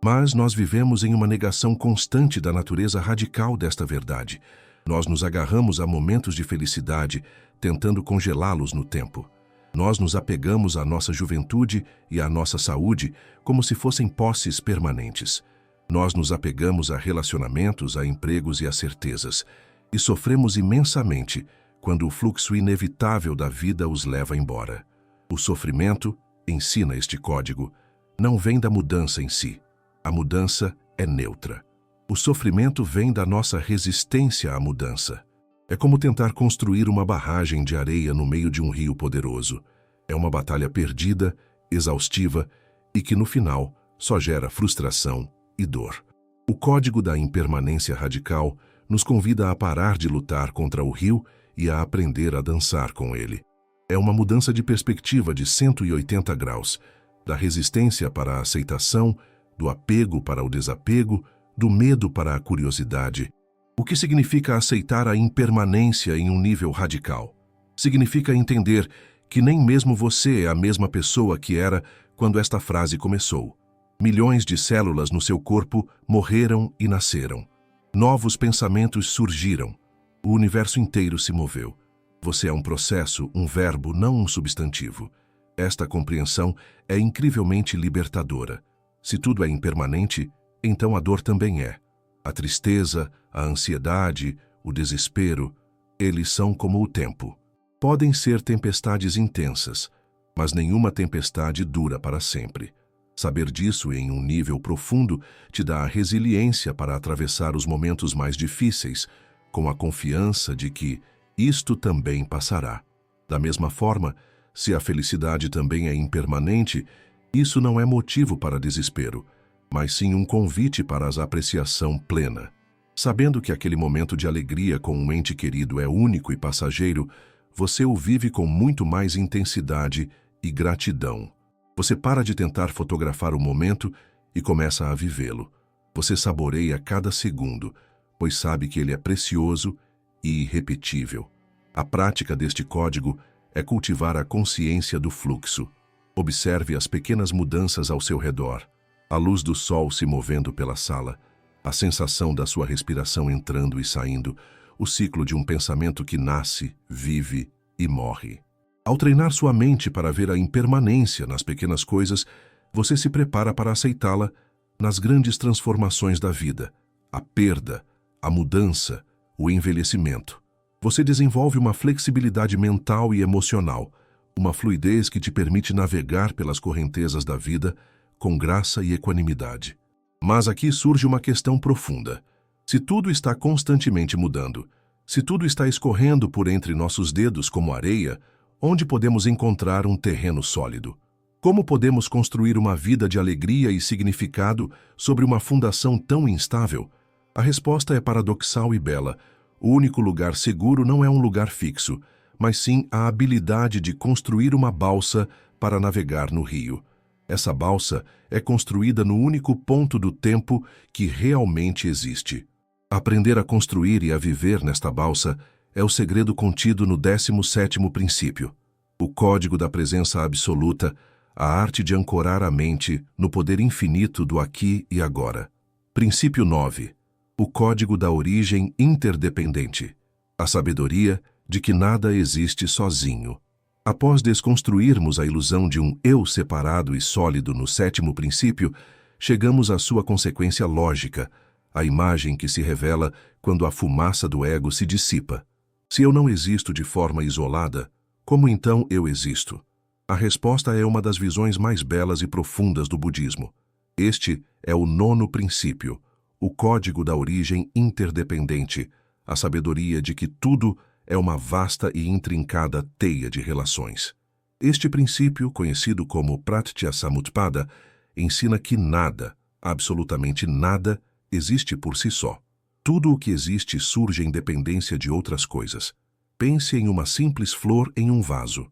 Mas nós vivemos em uma negação constante da natureza radical desta verdade. Nós nos agarramos a momentos de felicidade, tentando congelá-los no tempo. Nós nos apegamos à nossa juventude e à nossa saúde como se fossem posses permanentes. Nós nos apegamos a relacionamentos, a empregos e a certezas. E sofremos imensamente quando o fluxo inevitável da vida os leva embora. O sofrimento, ensina este código, não vem da mudança em si. A mudança é neutra. O sofrimento vem da nossa resistência à mudança. É como tentar construir uma barragem de areia no meio de um rio poderoso. É uma batalha perdida, exaustiva e que, no final, só gera frustração e dor. O código da impermanência radical nos convida a parar de lutar contra o rio e a aprender a dançar com ele. É uma mudança de perspectiva de 180 graus, da resistência para a aceitação, do apego para o desapego, do medo para a curiosidade. O que significa aceitar a impermanência em um nível radical? Significa entender que nem mesmo você é a mesma pessoa que era quando esta frase começou. Milhões de células no seu corpo morreram e nasceram. Novos pensamentos surgiram. O universo inteiro se moveu. Você é um processo, um verbo, não um substantivo. Esta compreensão é incrivelmente libertadora. Se tudo é impermanente, então a dor também é. A tristeza, a ansiedade, o desespero, eles são como o tempo. Podem ser tempestades intensas, mas nenhuma tempestade dura para sempre. Saber disso em um nível profundo te dá a resiliência para atravessar os momentos mais difíceis, com a confiança de que isto também passará. Da mesma forma, se a felicidade também é impermanente, isso não é motivo para desespero, mas sim um convite para a apreciação plena. Sabendo que aquele momento de alegria com um ente querido é único e passageiro, você o vive com muito mais intensidade e gratidão. Você para de tentar fotografar o momento e começa a vivê-lo. Você saboreia cada segundo, pois sabe que ele é precioso e irrepetível. A prática deste código é cultivar a consciência do fluxo. Observe as pequenas mudanças ao seu redor. A luz do sol se movendo pela sala, a sensação da sua respiração entrando e saindo, o ciclo de um pensamento que nasce, vive e morre. Ao treinar sua mente para ver a impermanência nas pequenas coisas, você se prepara para aceitá-la nas grandes transformações da vida, a perda, a mudança, o envelhecimento. Você desenvolve uma flexibilidade mental e emocional, uma fluidez que te permite navegar pelas correntezas da vida com graça e equanimidade. Mas aqui surge uma questão profunda. Se tudo está constantemente mudando, se tudo está escorrendo por entre nossos dedos como areia, onde podemos encontrar um terreno sólido? Como podemos construir uma vida de alegria e significado sobre uma fundação tão instável? A resposta é paradoxal e bela. O único lugar seguro não é um lugar fixo, mas sim a habilidade de construir uma balsa para navegar no rio. Essa balsa é construída no único ponto do tempo que realmente existe. Aprender a construir e a viver nesta balsa é o segredo contido no 17º princípio, o código da presença absoluta, a arte de ancorar a mente no poder infinito do aqui e agora. Princípio 9, o código da origem interdependente, a sabedoria de que nada existe sozinho. Após desconstruirmos a ilusão de um eu separado e sólido no 7º princípio, chegamos à sua consequência lógica, a imagem que se revela quando a fumaça do ego se dissipa. Se eu não existo de forma isolada, como então eu existo? A resposta é uma das visões mais belas e profundas do budismo. Este é o 9º princípio, o código da origem interdependente, a sabedoria de que tudo é uma vasta e intrincada teia de relações. Este princípio, conhecido como Pratityasamutpada, ensina que nada, absolutamente nada, existe por si só. Tudo o que existe surge em dependência de outras coisas. Pense em uma simples flor em um vaso.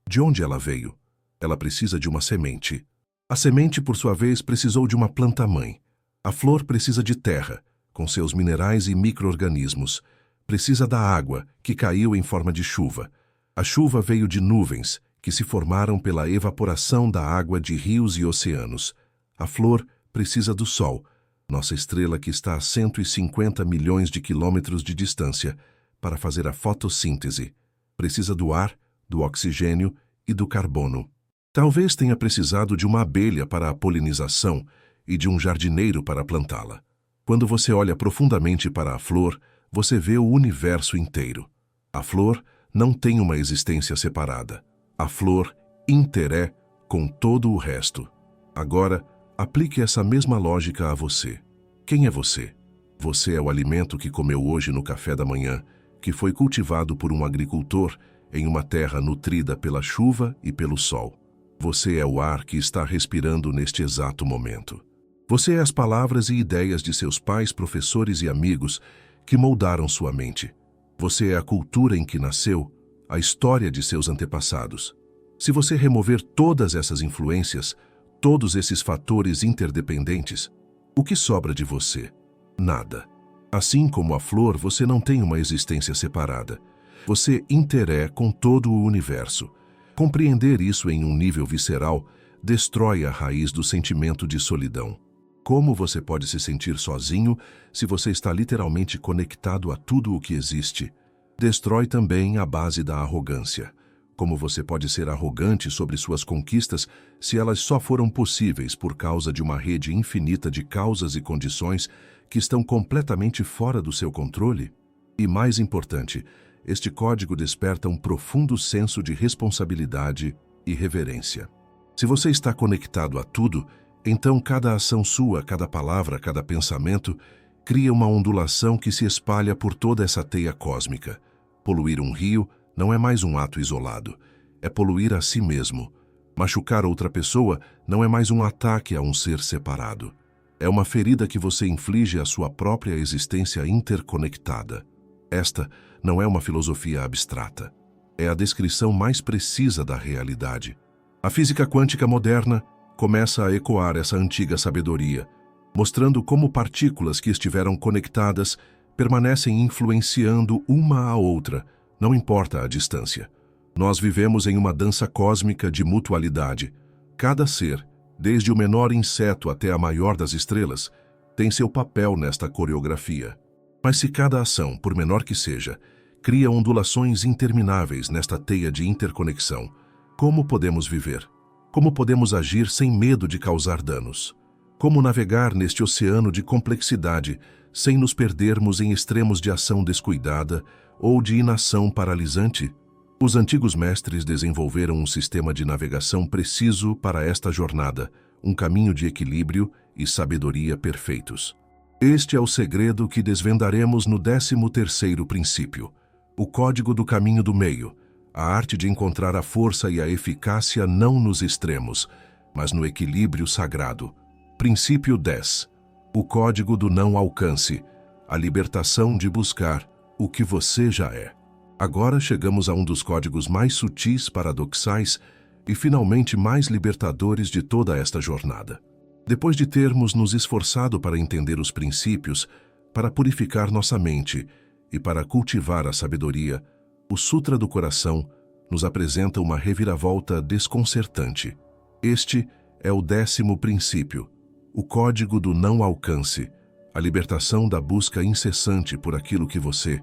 De onde ela veio? Ela precisa de uma semente. A semente, por sua vez, precisou de uma planta-mãe. A flor precisa de terra, com seus minerais e micro-organismos. Precisa da água, que caiu em forma de chuva. A chuva veio de nuvens, que se formaram pela evaporação da água de rios e oceanos. A flor precisa do sol, nossa estrela que está a 150 milhões de quilômetros de distância, para fazer a fotossíntese. Precisa do ar, do oxigênio e do carbono. Talvez tenha precisado de uma abelha para a polinização e de um jardineiro para plantá-la. Quando você olha profundamente para a flor, você vê o universo inteiro. A flor não tem uma existência separada. A flor interé com todo o resto. Agora, aplique essa mesma lógica a você. Quem é você? Você é o alimento que comeu hoje no café da manhã, que foi cultivado por um agricultor em uma terra nutrida pela chuva e pelo sol. Você é o ar que está respirando neste exato momento. Você é as palavras e ideias de seus pais, professores e amigos que moldaram sua mente. Você é a cultura em que nasceu, a história de seus antepassados. Se você remover todas essas influências, todos esses fatores interdependentes, o que sobra de você? Nada. Assim como a flor, você não tem uma existência separada. Você interé com todo o universo. Compreender isso em um nível visceral destrói a raiz do sentimento de solidão. Como você pode se sentir sozinho se você está literalmente conectado a tudo o que existe? Destrói também a base da arrogância. Como você pode ser arrogante sobre suas conquistas se elas só foram possíveis por causa de uma rede infinita de causas e condições que estão completamente fora do seu controle? E mais importante, este código desperta um profundo senso de responsabilidade e reverência. Se você está conectado a tudo, então cada ação sua, cada palavra, cada pensamento, cria uma ondulação que se espalha por toda essa teia cósmica. Poluir um rio não é mais um ato isolado, é poluir a si mesmo. Machucar outra pessoa não é mais um ataque a um ser separado. É uma ferida que você inflige à sua própria existência interconectada. Esta não é uma filosofia abstrata. É a descrição mais precisa da realidade. A física quântica moderna começa a ecoar essa antiga sabedoria, mostrando como partículas que estiveram conectadas permanecem influenciando uma a outra, não importa a distância. Nós vivemos em uma dança cósmica de mutualidade. Cada ser, desde o menor inseto até a maior das estrelas, tem seu papel nesta coreografia. Mas se cada ação, por menor que seja, cria ondulações intermináveis nesta teia de interconexão, como podemos viver? Como podemos agir sem medo de causar danos? Como navegar neste oceano de complexidade sem nos perdermos em extremos de ação descuidada ou de inação paralisante? Os antigos mestres desenvolveram um sistema de navegação preciso para esta jornada, um caminho de equilíbrio e sabedoria perfeitos. Este é o segredo que desvendaremos no 13º princípio, o código do caminho do meio, a arte de encontrar a força e a eficácia não nos extremos, mas no equilíbrio sagrado. Princípio 10. O código do não alcance, a libertação de buscar o que você já é. Agora chegamos a um dos códigos mais sutis, paradoxais e finalmente mais libertadores de toda esta jornada. Depois de termos nos esforçado para entender os princípios, para purificar nossa mente e para cultivar a sabedoria, o Sutra do Coração nos apresenta uma reviravolta desconcertante. Este é o 10º princípio, o código do não alcance, a libertação da busca incessante por aquilo que você,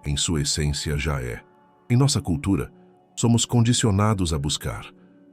em sua essência, já é. Em nossa cultura, somos condicionados a buscar.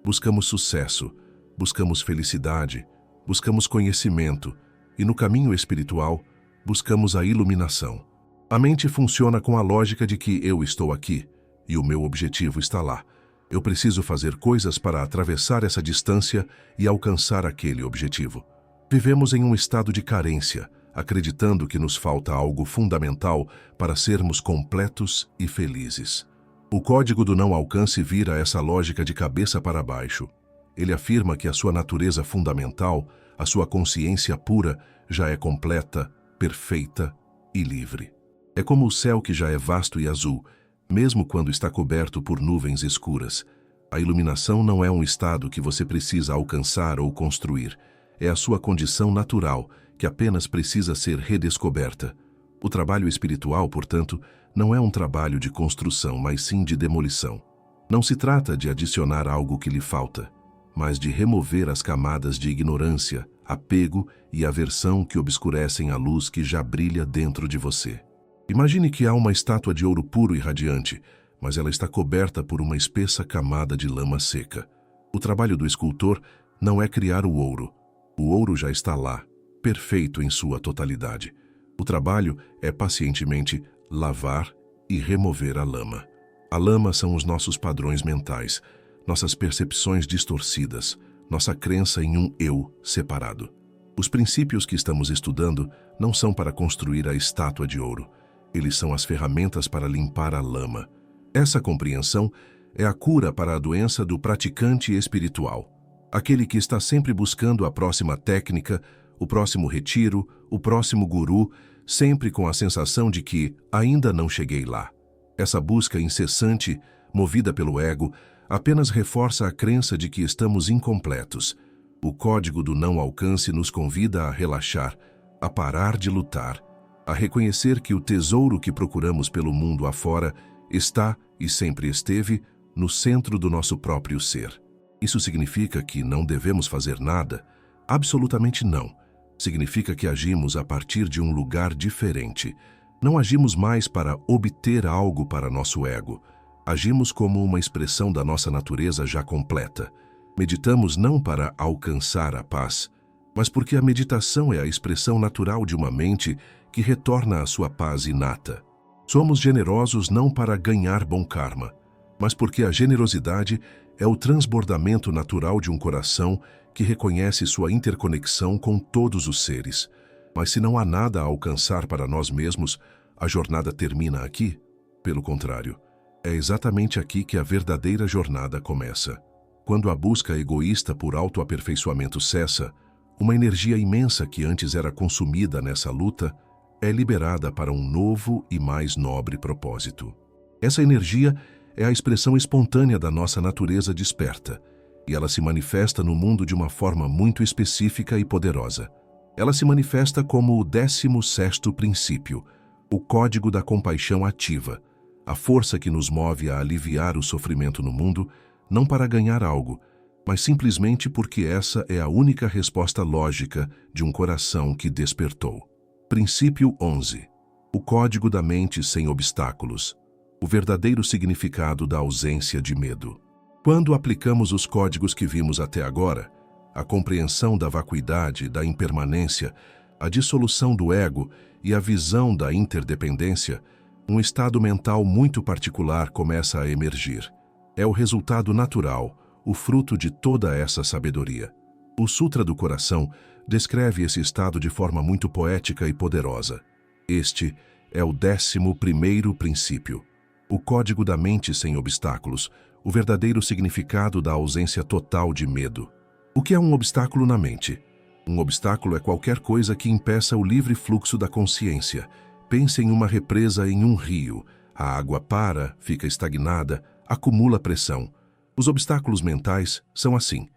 Buscamos sucesso, buscamos felicidade, buscamos conhecimento e, no caminho espiritual, buscamos a iluminação. A mente funciona com a lógica de que eu estou aqui e o meu objetivo está lá. Eu preciso fazer coisas para atravessar essa distância e alcançar aquele objetivo. Vivemos em um estado de carência, acreditando que nos falta algo fundamental para sermos completos e felizes. O código do não alcance vira essa lógica de cabeça para baixo. Ele afirma que a sua natureza fundamental, a sua consciência pura, já é completa, perfeita e livre. É como o céu que já é vasto e azul, mesmo quando está coberto por nuvens escuras. A iluminação não é um estado que você precisa alcançar ou construir. É a sua condição natural, que apenas precisa ser redescoberta. O trabalho espiritual, portanto, não é um trabalho de construção, mas sim de demolição. Não se trata de adicionar algo que lhe falta, mas de remover as camadas de ignorância, apego e aversão que obscurecem a luz que já brilha dentro de você. Imagine que há uma estátua de ouro puro e radiante, mas ela está coberta por uma espessa camada de lama seca. O trabalho do escultor não é criar o ouro. O ouro já está lá, perfeito em sua totalidade. O trabalho é pacientemente lavar e remover a lama. A lama são os nossos padrões mentais, nossas percepções distorcidas, nossa crença em um eu separado. Os princípios que estamos estudando não são para construir a estátua de ouro. Eles são as ferramentas para limpar a lama. Essa compreensão é a cura para a doença do praticante espiritual. Aquele que está sempre buscando a próxima técnica, o próximo retiro, o próximo guru, sempre com a sensação de que ainda não cheguei lá. Essa busca incessante, movida pelo ego, apenas reforça a crença de que estamos incompletos. O código do não alcance nos convida a relaxar, a parar de lutar, a reconhecer que o tesouro que procuramos pelo mundo afora está, e sempre esteve, no centro do nosso próprio ser. Isso significa que não devemos fazer nada? Absolutamente não. Significa que agimos a partir de um lugar diferente. Não agimos mais para obter algo para nosso ego. Agimos como uma expressão da nossa natureza já completa. Meditamos não para alcançar a paz, mas porque a meditação é a expressão natural de uma mente que retorna à sua paz inata. Somos generosos não para ganhar bom karma, mas porque a generosidade é o transbordamento natural de um coração que reconhece sua interconexão com todos os seres. Mas se não há nada a alcançar para nós mesmos, a jornada termina aqui? Pelo contrário, é exatamente aqui que a verdadeira jornada começa. Quando a busca egoísta por autoaperfeiçoamento cessa, uma energia imensa que antes era consumida nessa luta é liberada para um novo e mais nobre propósito. Essa energia é a expressão espontânea da nossa natureza desperta, e ela se manifesta no mundo de uma forma muito específica e poderosa. Ela se manifesta como o 16º princípio, o código da compaixão ativa, a força que nos move a aliviar o sofrimento no mundo, não para ganhar algo, mas simplesmente porque essa é a única resposta lógica de um coração que despertou. Princípio 11. O código da mente sem obstáculos. O verdadeiro significado da ausência de medo. Quando aplicamos os códigos que vimos até agora, a compreensão da vacuidade, da impermanência, a dissolução do ego e a visão da interdependência, um estado mental muito particular começa a emergir. É o resultado natural, o fruto de toda essa sabedoria. O Sutra do Coração descreve esse estado de forma muito poética e poderosa. Este é o 11º princípio, o código da mente sem obstáculos, o verdadeiro significado da ausência total de medo. O que é um obstáculo na mente? Um obstáculo é qualquer coisa que impeça o livre fluxo da consciência. Pense em uma represa em um rio. A água para, fica estagnada, acumula pressão. Os obstáculos mentais são assim.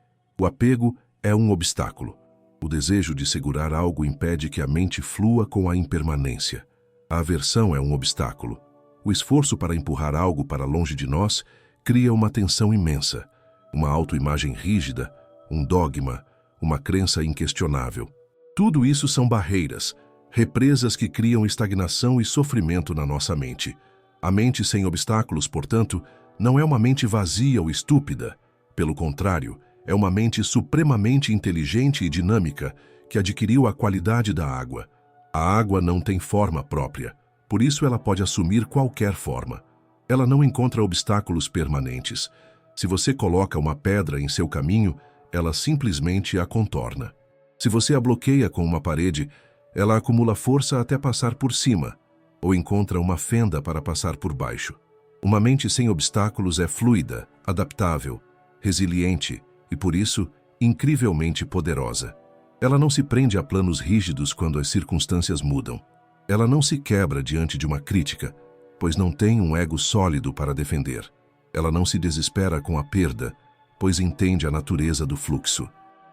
O apego é um obstáculo. O desejo de segurar algo impede que a mente flua com a impermanência. A aversão é um obstáculo. O esforço para empurrar algo para longe de nós cria uma tensão imensa, uma autoimagem rígida, um dogma, uma crença inquestionável. Tudo isso são barreiras, represas que criam estagnação e sofrimento na nossa mente. A mente sem obstáculos, portanto, não é uma mente vazia ou estúpida. Pelo contrário, é uma mente supremamente inteligente e dinâmica que adquiriu a qualidade da água. A água não tem forma própria, por isso ela pode assumir qualquer forma. Ela não encontra obstáculos permanentes. Se você coloca uma pedra em seu caminho, ela simplesmente a contorna. Se você a bloqueia com uma parede, Ela acumula força até passar por cima, ou encontra uma fenda para passar por baixo. Uma mente sem obstáculos é fluida, adaptável, resiliente e, por isso, incrivelmente poderosa. Ela não se prende a planos rígidos quando as circunstâncias mudam. Ela não se quebra diante de uma crítica, pois não tem um ego sólido para defender. Ela não se desespera com a perda, pois entende a natureza do fluxo.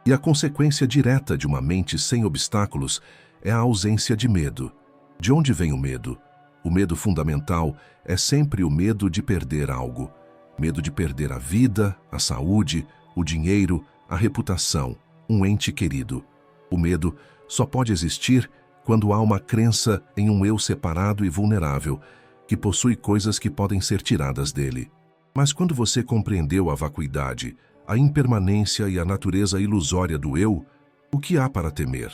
E a consequência direta de uma mente sem obstáculos é a ausência de medo. De onde vem o medo? O medo fundamental é sempre o medo de perder algo. Medo de perder a vida, a saúde, o dinheiro, a reputação, um ente querido. O medo só pode existir quando há uma crença em um eu separado e vulnerável, que possui coisas que podem ser tiradas dele. Mas quando você compreendeu a vacuidade, a impermanência e a natureza ilusória do eu, o que há para temer?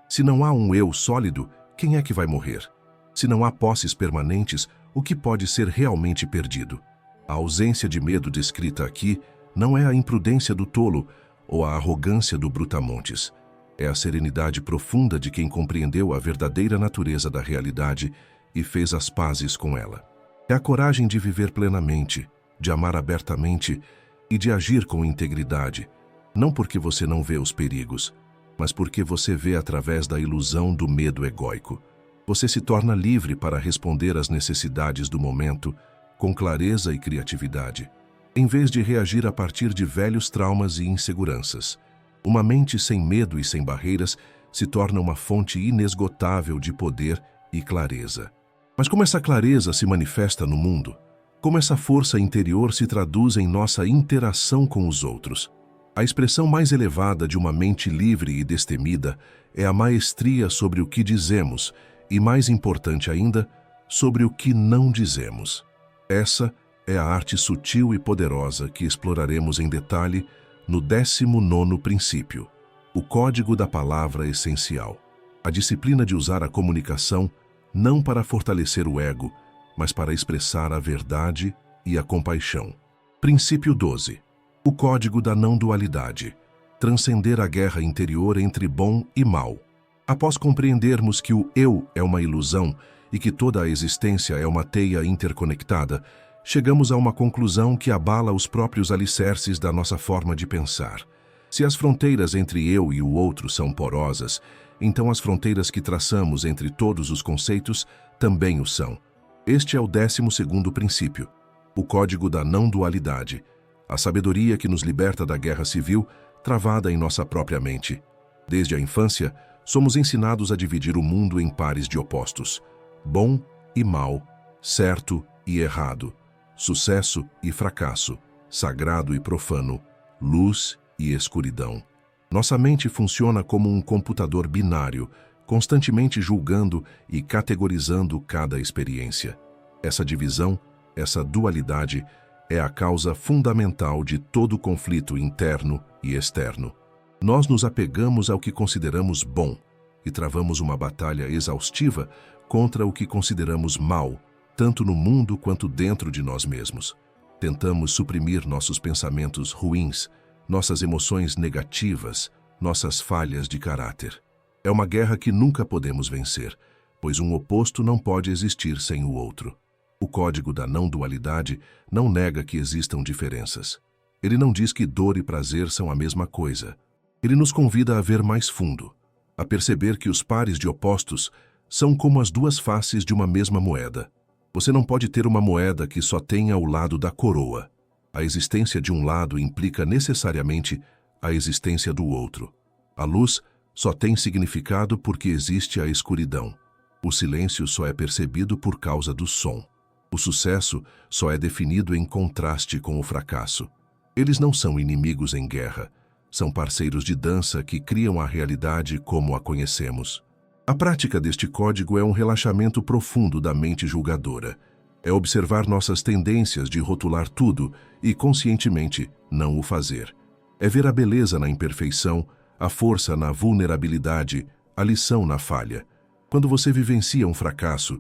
Se não há um eu sólido, quem é que vai morrer? Se não há posses permanentes, o que pode ser realmente perdido? A ausência de medo descrita aqui não é a imprudência do tolo ou a arrogância do brutamontes. É a serenidade profunda de quem compreendeu a verdadeira natureza da realidade e fez as pazes com ela. É a coragem de viver plenamente, de amar abertamente e de agir com integridade, não porque você não vê os perigos, mas porque você vê através da ilusão do medo egóico. Você se torna livre para responder às necessidades do momento com clareza e criatividade, em vez de reagir a partir de velhos traumas e inseguranças. Uma mente sem medo e sem barreiras se torna uma fonte inesgotável de poder e clareza. Mas como essa clareza se manifesta no mundo? Como essa força interior se traduz em nossa interação com os outros? A expressão mais elevada de uma mente livre e destemida é a maestria sobre o que dizemos e, mais importante ainda, sobre o que não dizemos. Essa é a arte sutil e poderosa que exploraremos em detalhe no 19º princípio, o código da palavra essencial. A disciplina de usar a comunicação não para fortalecer o ego, mas para expressar a verdade e a compaixão. Princípio 12. O código da não-dualidade. Transcender a guerra interior entre bom e mal. Após compreendermos que o eu é uma ilusão e que toda a existência é uma teia interconectada, chegamos a uma conclusão que abala os próprios alicerces da nossa forma de pensar. Se as fronteiras entre eu e o outro são porosas, então as fronteiras que traçamos entre todos os conceitos também o são. Este é o 12º princípio, o código da não-dualidade, a sabedoria que nos liberta da guerra civil travada em nossa própria mente. Desde a infância, somos ensinados a dividir o mundo em pares de opostos, bom e mal, certo e errado, sucesso e fracasso, sagrado e profano, luz e escuridão. Nossa mente funciona como um computador binário, constantemente julgando e categorizando cada experiência. Essa divisão, essa dualidade, é a causa fundamental de todo conflito interno e externo. Nós nos apegamos ao que consideramos bom e travamos uma batalha exaustiva contra o que consideramos mal, tanto no mundo quanto dentro de nós mesmos. Tentamos suprimir nossos pensamentos ruins, nossas emoções negativas, nossas falhas de caráter. É uma guerra que nunca podemos vencer, pois um oposto não pode existir sem o outro. O código da não-dualidade não nega que existam diferenças. Ele não diz que dor e prazer são a mesma coisa. Ele nos convida a ver mais fundo, a perceber que os pares de opostos são como as duas faces de uma mesma moeda. Você não pode ter uma moeda que só tenha o lado da coroa. A existência de um lado implica necessariamente a existência do outro. A luz só tem significado porque existe a escuridão. O silêncio só é percebido por causa do som. O sucesso só é definido em contraste com o fracasso. Eles não são inimigos em guerra. São parceiros de dança que criam a realidade como a conhecemos. A prática deste código é um relaxamento profundo da mente julgadora. É observar nossas tendências de rotular tudo e, conscientemente, não o fazer. É ver a beleza na imperfeição, a força na vulnerabilidade, a lição na falha. Quando você vivencia um fracasso,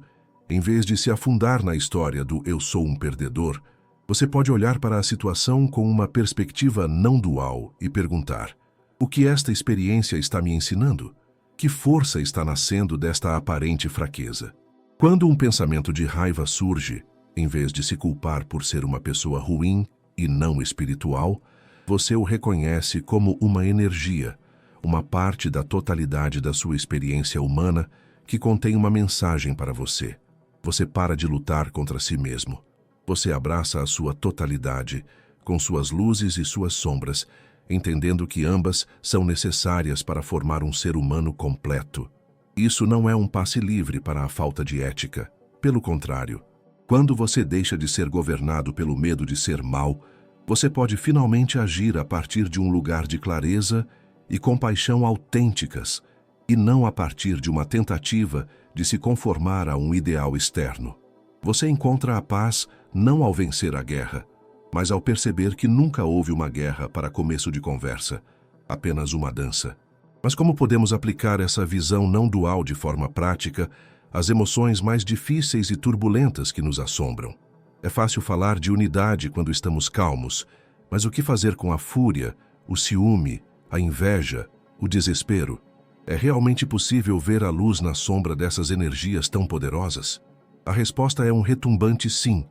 em vez de se afundar na história do "eu sou um perdedor", você pode olhar para a situação com uma perspectiva não dual e perguntar: o que esta experiência está me ensinando? Que força está nascendo desta aparente fraqueza? Quando um pensamento de raiva surge, em vez de se culpar por ser uma pessoa ruim e não espiritual, você o reconhece como uma energia, uma parte da totalidade da sua experiência humana que contém uma mensagem para você. Você para de lutar contra si mesmo. Você abraça a sua totalidade, com suas luzes e suas sombras, entendendo que ambas são necessárias para formar um ser humano completo. Isso não é um passe livre para a falta de ética. Pelo contrário, quando você deixa de ser governado pelo medo de ser mau, você pode finalmente agir a partir de um lugar de clareza e compaixão autênticas, e não a partir de uma tentativa de se conformar a um ideal externo. Você encontra a paz não ao vencer a guerra, mas ao perceber que nunca houve uma guerra para começo de conversa, apenas uma dança. Mas como podemos aplicar essa visão não dual de forma prática às emoções mais difíceis e turbulentas que nos assombram? É fácil falar de unidade quando estamos calmos, mas o que fazer com a fúria, o ciúme, a inveja, o desespero? É realmente possível ver a luz na sombra dessas energias tão poderosas? A resposta é um retumbante sim,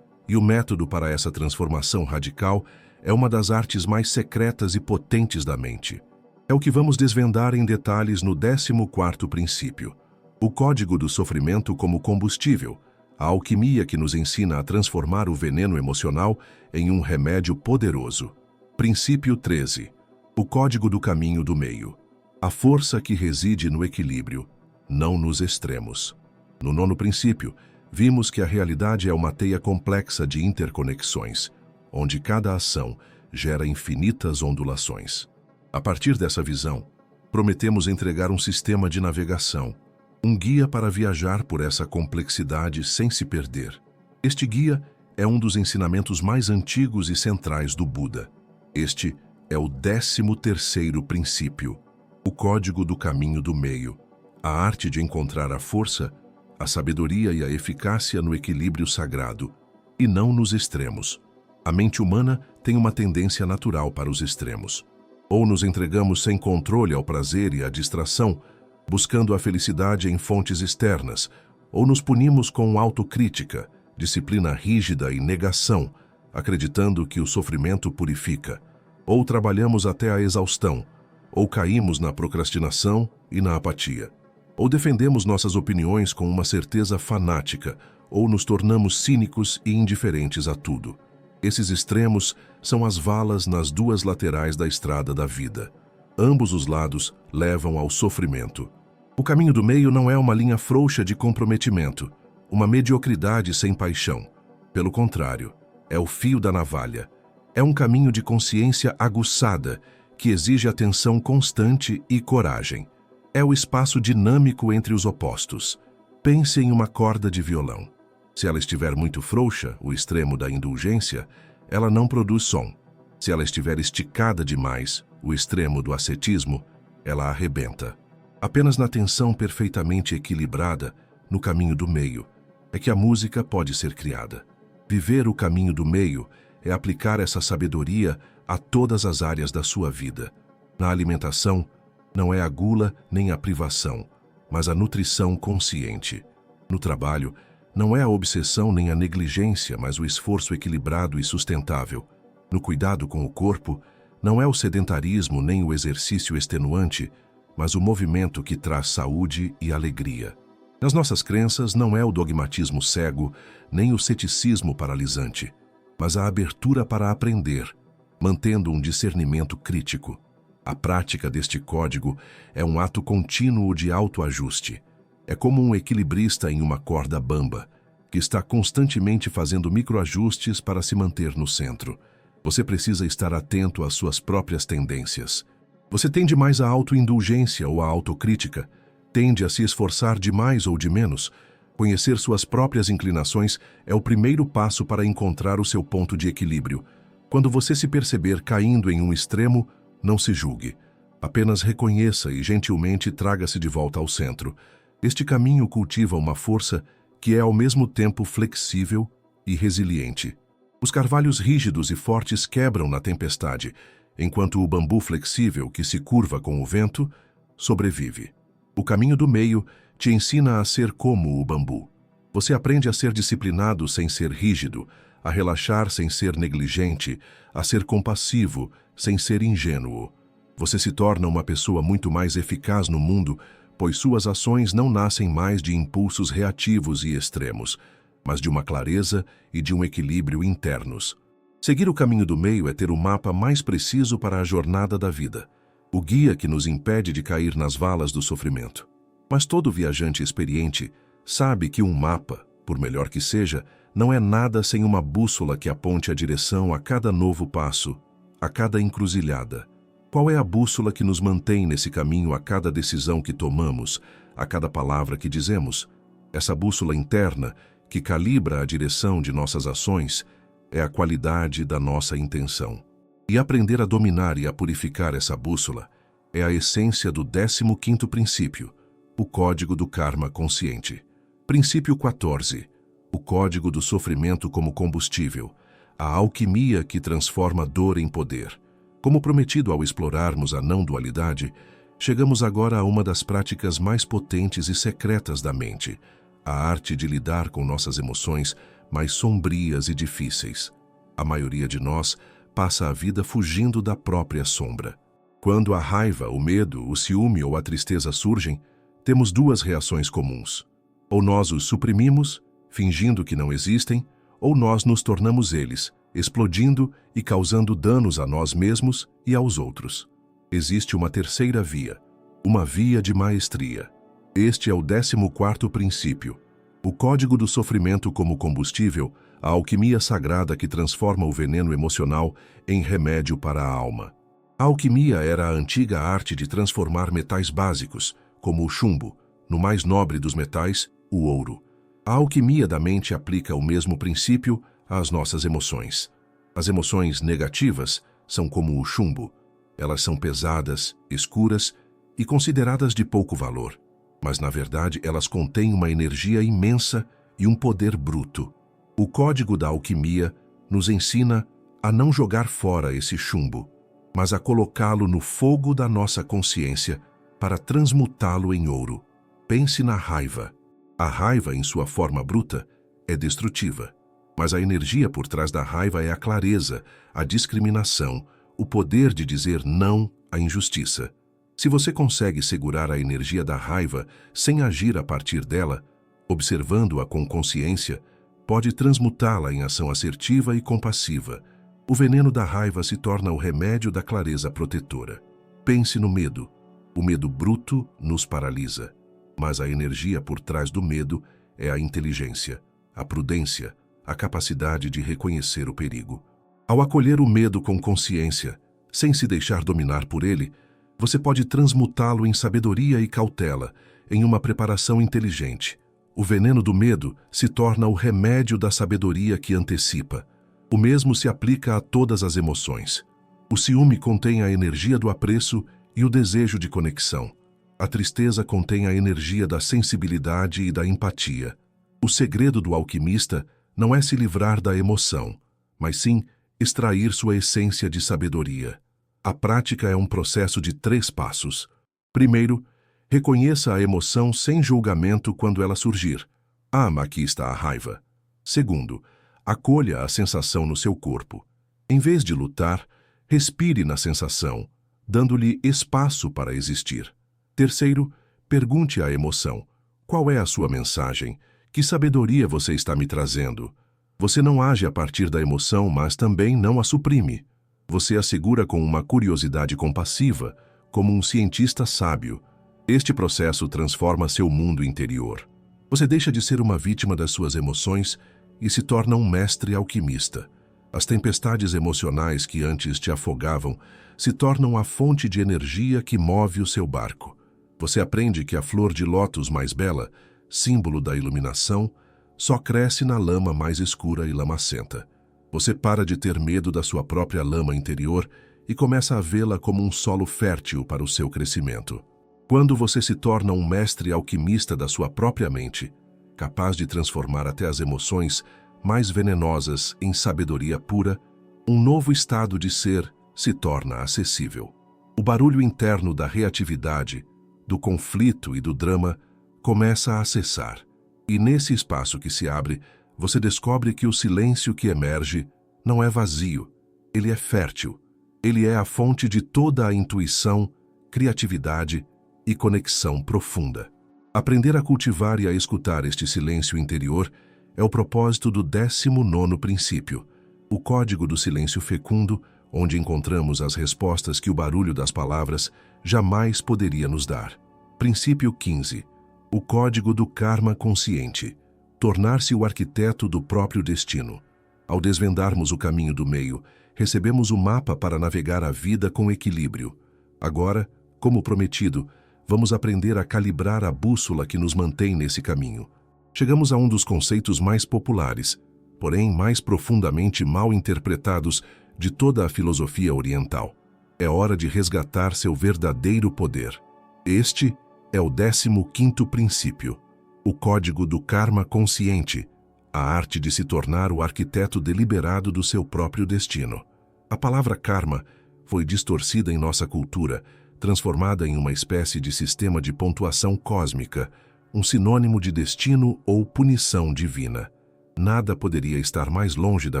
e o método para essa transformação radical é uma das artes mais secretas e potentes da mente. É o que vamos desvendar em detalhes no 14º princípio, o código do sofrimento como combustível, a alquimia que nos ensina a transformar o veneno emocional em um remédio poderoso. Princípio 13, o código do caminho do meio, a força que reside no equilíbrio, não nos extremos. No 9º princípio, vimos que a realidade é uma teia complexa de interconexões, onde cada ação gera infinitas ondulações. A partir dessa visão, prometemos entregar um sistema de navegação, um guia para viajar por essa complexidade sem se perder. Este guia é um dos ensinamentos mais antigos e centrais do Buda. Este é o 13º princípio, o código do caminho do meio, a arte de encontrar a força, a sabedoria e a eficácia no equilíbrio sagrado, e não nos extremos. A mente humana tem uma tendência natural para os extremos. Ou nos entregamos sem controle ao prazer e à distração, buscando a felicidade em fontes externas, ou nos punimos com autocrítica, disciplina rígida e negação, acreditando que o sofrimento purifica, ou trabalhamos até a exaustão, ou caímos na procrastinação e na apatia, ou defendemos nossas opiniões com uma certeza fanática, ou nos tornamos cínicos e indiferentes a tudo. Esses extremos são as valas nas duas laterais da estrada da vida. Ambos os lados levam ao sofrimento. O caminho do meio não é uma linha frouxa de comprometimento, uma mediocridade sem paixão. Pelo contrário, é o fio da navalha. É um caminho de consciência aguçada, que exige atenção constante e coragem. É o espaço dinâmico entre os opostos. Pense em uma corda de violão. Se ela estiver muito frouxa, o extremo da indulgência, ela não produz som. Se ela estiver esticada demais, o extremo do ascetismo, ela arrebenta. Apenas na tensão perfeitamente equilibrada, no caminho do meio, é que a música pode ser criada. Viver o caminho do meio é aplicar essa sabedoria a todas as áreas da sua vida. Na alimentação, não é a gula nem a privação, mas a nutrição consciente. No trabalho, não é a obsessão nem a negligência, mas o esforço equilibrado e sustentável. No cuidado com o corpo, não é o sedentarismo nem o exercício extenuante, mas o movimento que traz saúde e alegria. Nas nossas crenças não é o dogmatismo cego, nem o ceticismo paralisante, mas a abertura para aprender, mantendo um discernimento crítico. A prática deste código é um ato contínuo de autoajuste. É como um equilibrista em uma corda bamba, que está constantemente fazendo microajustes para se manter no centro. Você precisa estar atento às suas próprias tendências. Você tende mais à autoindulgência ou à autocrítica? Tende a se esforçar de mais ou de menos? Conhecer suas próprias inclinações é o primeiro passo para encontrar o seu ponto de equilíbrio. Quando você se perceber caindo em um extremo, não se julgue. Apenas reconheça e gentilmente traga-se de volta ao centro. Este caminho cultiva uma força que é ao mesmo tempo flexível e resiliente. Os carvalhos rígidos e fortes quebram na tempestade, enquanto o bambu flexível, que se curva com o vento, sobrevive. O caminho do meio te ensina a ser como o bambu. Você aprende a ser disciplinado sem ser rígido, a relaxar sem ser negligente, a ser compassivo sem ser ingênuo. Você se torna uma pessoa muito mais eficaz no mundo, pois suas ações não nascem mais de impulsos reativos e extremos, mas de uma clareza e de um equilíbrio internos. Seguir o caminho do meio é ter o mapa mais preciso para a jornada da vida, o guia que nos impede de cair nas valas do sofrimento. Mas todo viajante experiente sabe que um mapa, por melhor que seja, não é nada sem uma bússola que aponte a direção a cada novo passo, a cada encruzilhada. Qual é a bússola que nos mantém nesse caminho a cada decisão que tomamos, a cada palavra que dizemos? Essa bússola interna, que calibra a direção de nossas ações, é a qualidade da nossa intenção. E aprender a dominar e a purificar essa bússola é a essência do 15º princípio, o Código do Karma Consciente. Princípio 14. O Código do Sofrimento como Combustível, a alquimia que transforma dor em poder. Como prometido ao explorarmos a não-dualidade, chegamos agora a uma das práticas mais potentes e secretas da mente, a arte de lidar com nossas emoções mais sombrias e difíceis. A maioria de nós passa a vida fugindo da própria sombra. Quando a raiva, o medo, o ciúme ou a tristeza surgem, temos duas reações comuns. Ou nós os suprimimos, fingindo que não existem, ou nós nos tornamos eles, explodindo e causando danos a nós mesmos e aos outros. Existe uma terceira via, uma via de maestria. Este é o 14º princípio, o Código do Sofrimento como Combustível, a alquimia sagrada que transforma o veneno emocional em remédio para a alma. A alquimia era a antiga arte de transformar metais básicos, como o chumbo, no mais nobre dos metais, o ouro. A alquimia da mente aplica o mesmo princípio às nossas emoções. As emoções negativas são como o chumbo. Elas são pesadas, escuras e consideradas de pouco valor. Mas, na verdade, elas contêm uma energia imensa e um poder bruto. O Código da Alquimia nos ensina a não jogar fora esse chumbo, mas a colocá-lo no fogo da nossa consciência para transmutá-lo em ouro. Pense na raiva. A raiva, em sua forma bruta, é destrutiva. Mas a energia por trás da raiva é a clareza, a discriminação, o poder de dizer não à injustiça. Se você consegue segurar a energia da raiva sem agir a partir dela, observando-a com consciência, pode transmutá-la em ação assertiva e compassiva. O veneno da raiva se torna o remédio da clareza protetora. Pense no medo. O medo bruto nos paralisa, mas a energia por trás do medo é a inteligência, a prudência, a capacidade de reconhecer o perigo. Ao acolher o medo com consciência, sem se deixar dominar por ele, você pode transmutá-lo em sabedoria e cautela, em uma preparação inteligente. O veneno do medo se torna o remédio da sabedoria que antecipa. O mesmo se aplica a todas as emoções. O ciúme contém a energia do apreço e o desejo de conexão. A tristeza contém a energia da sensibilidade e da empatia. O segredo do alquimista não é se livrar da emoção, mas sim extrair sua essência de sabedoria. A prática é um processo de 3 passos. Primeiro, reconheça a emoção sem julgamento quando ela surgir. Aqui está a raiva. Segundo, acolha a sensação no seu corpo. Em vez de lutar, respire na sensação, dando-lhe espaço para existir. Terceiro, pergunte à emoção: qual é a sua mensagem? Que sabedoria você está me trazendo? Você não age a partir da emoção, mas também não a suprime. Você a segura com uma curiosidade compassiva, como um cientista sábio. Este processo transforma seu mundo interior. Você deixa de ser uma vítima das suas emoções e se torna um mestre alquimista. As tempestades emocionais que antes te afogavam se tornam a fonte de energia que move o seu barco. Você aprende que a flor de lótus mais bela, símbolo da iluminação, só cresce na lama mais escura e lamacenta. Você para de ter medo da sua própria lama interior e começa a vê-la como um solo fértil para o seu crescimento. Quando você se torna um mestre alquimista da sua própria mente, capaz de transformar até as emoções mais venenosas em sabedoria pura, um novo estado de ser se torna acessível. O barulho interno da reatividade, do conflito e do drama, começa a acessar. E nesse espaço que se abre, você descobre que o silêncio que emerge não é vazio, ele é fértil. Ele é a fonte de toda a intuição, criatividade e conexão profunda. Aprender a cultivar e a escutar este silêncio interior é o propósito do 19º princípio, o código do silêncio fecundo, onde encontramos as respostas que o barulho das palavras jamais poderia nos dar. Princípio 15. O código do karma consciente, tornar-se o arquiteto do próprio destino. Ao desvendarmos o caminho do meio, recebemos o mapa para navegar a vida com equilíbrio. Agora, como prometido, vamos aprender a calibrar a bússola que nos mantém nesse caminho. Chegamos a um dos conceitos mais populares, porém mais profundamente mal interpretados de toda a filosofia oriental. É hora de resgatar seu verdadeiro poder. Este é o 15º princípio, o código do karma consciente, a arte de se tornar o arquiteto deliberado do seu próprio destino. A palavra karma foi distorcida em nossa cultura, transformada em uma espécie de sistema de pontuação cósmica, um sinônimo de destino ou punição divina. Nada poderia estar mais longe da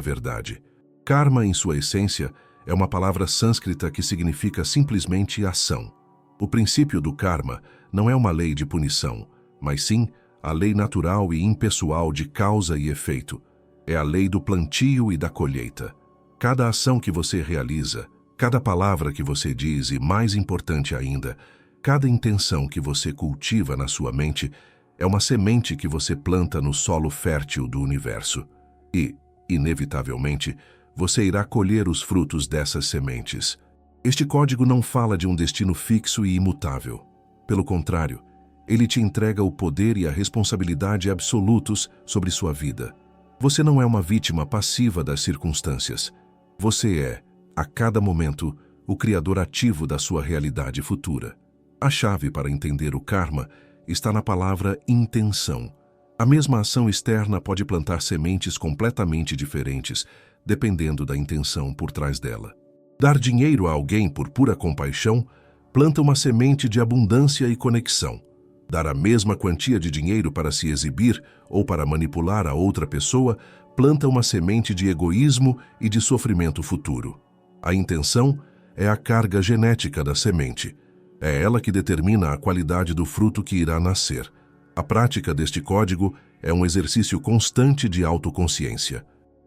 verdade. Karma, em sua essência, é uma palavra sânscrita que significa simplesmente ação. O princípio do karma não é uma lei de punição, mas sim a lei natural e impessoal de causa e efeito. É a lei do plantio e da colheita. Cada ação que você realiza, cada palavra que você diz e, mais importante ainda, cada intenção que você cultiva na sua mente é uma semente que você planta no solo fértil do universo. E, inevitavelmente, você irá colher os frutos dessas sementes. Este código não fala de um destino fixo e imutável. Pelo contrário, ele te entrega o poder e a responsabilidade absolutos sobre sua vida. Você não é uma vítima passiva das circunstâncias. Você é, a cada momento, o criador ativo da sua realidade futura. A chave para entender o karma está na palavra intenção. A mesma ação externa pode plantar sementes completamente diferentes, dependendo da intenção por trás dela. Dar dinheiro a alguém por pura compaixão planta uma semente de abundância e conexão. Dar a mesma quantia de dinheiro para se exibir ou para manipular a outra pessoa planta uma semente de egoísmo e de sofrimento futuro. A intenção é a carga genética da semente. É ela que determina a qualidade do fruto que irá nascer. A prática deste código é um exercício constante de autoconsciência.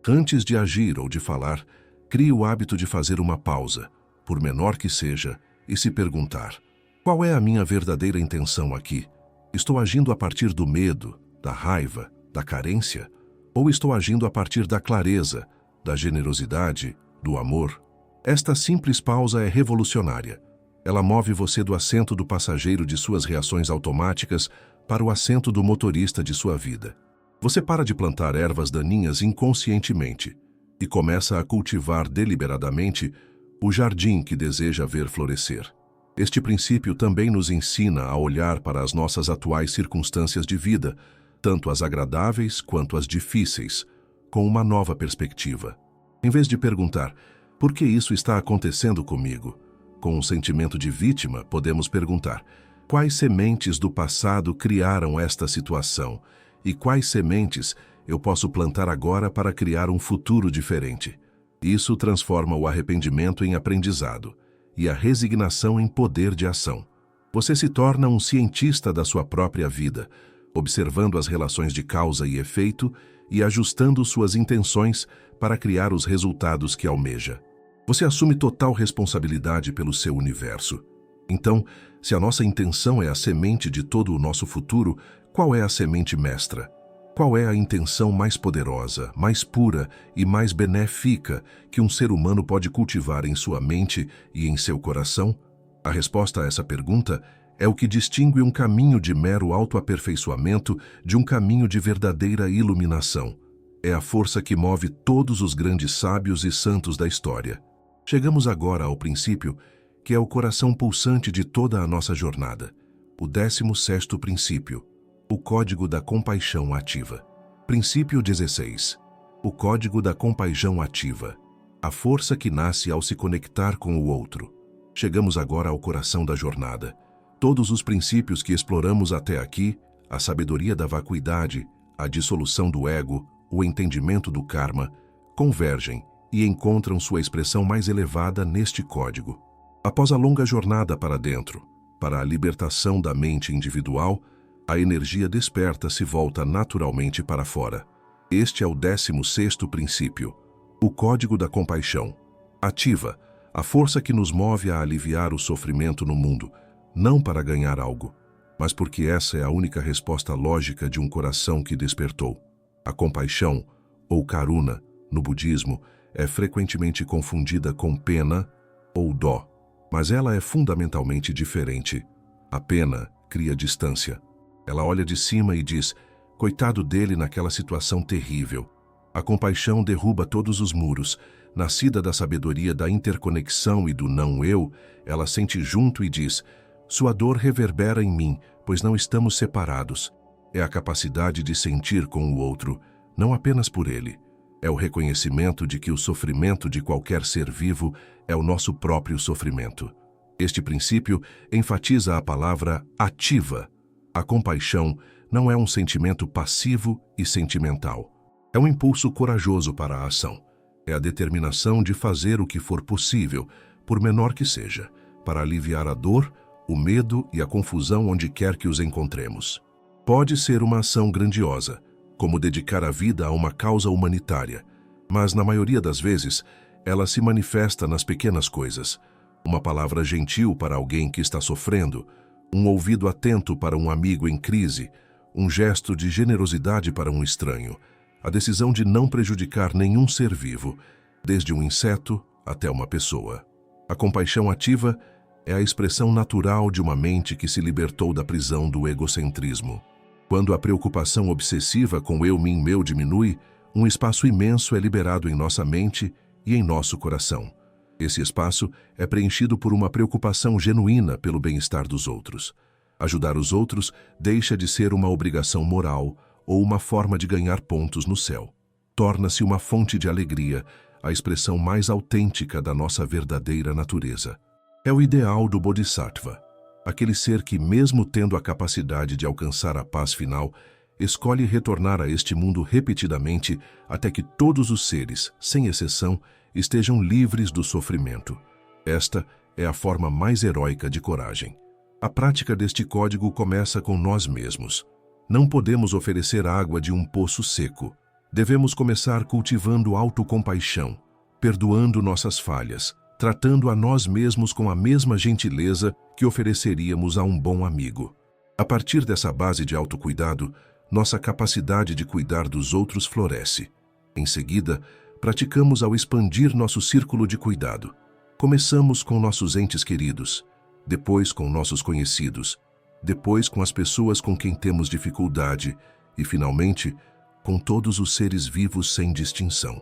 Antes de agir ou de falar, crie o hábito de fazer uma pausa, por menor que seja, e se perguntar: qual é a minha verdadeira intenção aqui? Estou agindo a partir do medo, da raiva, da carência? Ou estou agindo a partir da clareza, da generosidade, do amor? Esta simples pausa é revolucionária. Ela move você do assento do passageiro de suas reações automáticas para o assento do motorista de sua vida. Você para de plantar ervas daninhas inconscientemente e começa a cultivar deliberadamente o jardim que deseja ver florescer. Este princípio também nos ensina a olhar para as nossas atuais circunstâncias de vida, tanto as agradáveis quanto as difíceis, com uma nova perspectiva. Em vez de perguntar, por que isso está acontecendo comigo? Com um sentimento de vítima, podemos perguntar, quais sementes do passado criaram esta situação? E quais sementes eu posso plantar agora para criar um futuro diferente? Isso transforma o arrependimento em aprendizado e a resignação em poder de ação. Você se torna um cientista da sua própria vida, observando as relações de causa e efeito e ajustando suas intenções para criar os resultados que almeja. Você assume total responsabilidade pelo seu universo. Então, se a nossa intenção é a semente de todo o nosso futuro, qual é a semente mestra? Qual é a intenção mais poderosa, mais pura e mais benéfica que um ser humano pode cultivar em sua mente e em seu coração? A resposta a essa pergunta é o que distingue um caminho de mero autoaperfeiçoamento de um caminho de verdadeira iluminação. É a força que move todos os grandes sábios e santos da história. Chegamos agora ao princípio, que é o coração pulsante de toda a nossa jornada, o 16º princípio, o código da compaixão ativa. Princípio 16. O código da compaixão ativa, a força que nasce ao se conectar com o outro. Chegamos agora ao coração da jornada, Todos os princípios que exploramos até aqui, a sabedoria da vacuidade, a dissolução do ego, o entendimento do karma, convergem e encontram sua expressão mais elevada neste código. Após a longa jornada para dentro, para a libertação da mente individual, a energia desperta se volta naturalmente para fora. Este é o 16º princípio, o código da compaixão. Ativa a força que nos move a aliviar o sofrimento no mundo, não para ganhar algo, mas porque essa é a única resposta lógica de um coração que despertou. A compaixão, ou karuna, no budismo, é frequentemente confundida com pena ou dó, mas ela é fundamentalmente diferente. A pena cria distância. Ela olha de cima e diz, coitado dele naquela situação terrível. A compaixão derruba todos os muros. Nascida da sabedoria da interconexão e do não-eu, ela sente junto e diz, sua dor reverbera em mim, pois não estamos separados. É a capacidade de sentir com o outro, não apenas por ele. É o reconhecimento de que o sofrimento de qualquer ser vivo é o nosso próprio sofrimento. Este princípio enfatiza a palavra ativa. A compaixão não é um sentimento passivo e sentimental. É um impulso corajoso para a ação. É a determinação de fazer o que for possível, por menor que seja, para aliviar a dor, o medo e a confusão onde quer que os encontremos. Pode ser uma ação grandiosa, como dedicar a vida a uma causa humanitária, mas na maioria das vezes, ela se manifesta nas pequenas coisas. Uma palavra gentil para alguém que está sofrendo, um ouvido atento para um amigo em crise, um gesto de generosidade para um estranho, a decisão de não prejudicar nenhum ser vivo, desde um inseto até uma pessoa. A compaixão ativa é a expressão natural de uma mente que se libertou da prisão do egocentrismo. Quando a preocupação obsessiva com eu, mim, meu diminui, um espaço imenso é liberado em nossa mente e em nosso coração. Esse espaço é preenchido por uma preocupação genuína pelo bem-estar dos outros. Ajudar os outros deixa de ser uma obrigação moral ou uma forma de ganhar pontos no céu. Torna-se uma fonte de alegria, a expressão mais autêntica da nossa verdadeira natureza. É o ideal do Bodhisattva, aquele ser que, mesmo tendo a capacidade de alcançar a paz final, escolhe retornar a este mundo repetidamente até que todos os seres, sem exceção, estejam livres do sofrimento. Esta é a forma mais heróica de coragem. A prática deste código começa com nós mesmos. Não podemos oferecer água de um poço seco. Devemos começar cultivando autocompaixão, perdoando nossas falhas, tratando a nós mesmos com a mesma gentileza que ofereceríamos a um bom amigo. A partir dessa base de autocuidado, nossa capacidade de cuidar dos outros floresce. Em seguida, praticamos ao expandir nosso círculo de cuidado. Começamos com nossos entes queridos, depois com nossos conhecidos, depois com as pessoas com quem temos dificuldade e, finalmente, com todos os seres vivos sem distinção.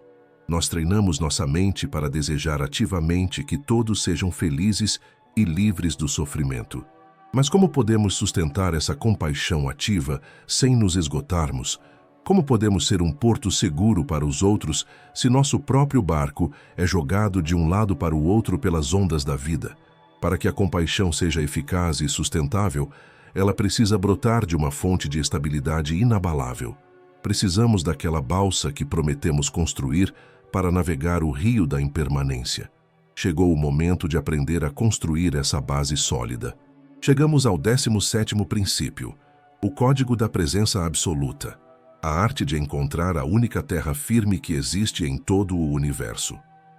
Nós treinamos nossa mente para desejar ativamente que todos sejam felizes e livres do sofrimento. Mas como podemos sustentar essa compaixão ativa sem nos esgotarmos? Como podemos ser um porto seguro para os outros se nosso próprio barco é jogado de um lado para o outro pelas ondas da vida? Para que a compaixão seja eficaz e sustentável, ela precisa brotar de uma fonte de estabilidade inabalável. Precisamos daquela balsa que prometemos construir para navegar o rio da impermanência. Chegou o momento de aprender a construir essa base sólida. Chegamos ao 17º princípio, o código da presença absoluta. A arte de encontrar a única terra firme que existe em todo o universo.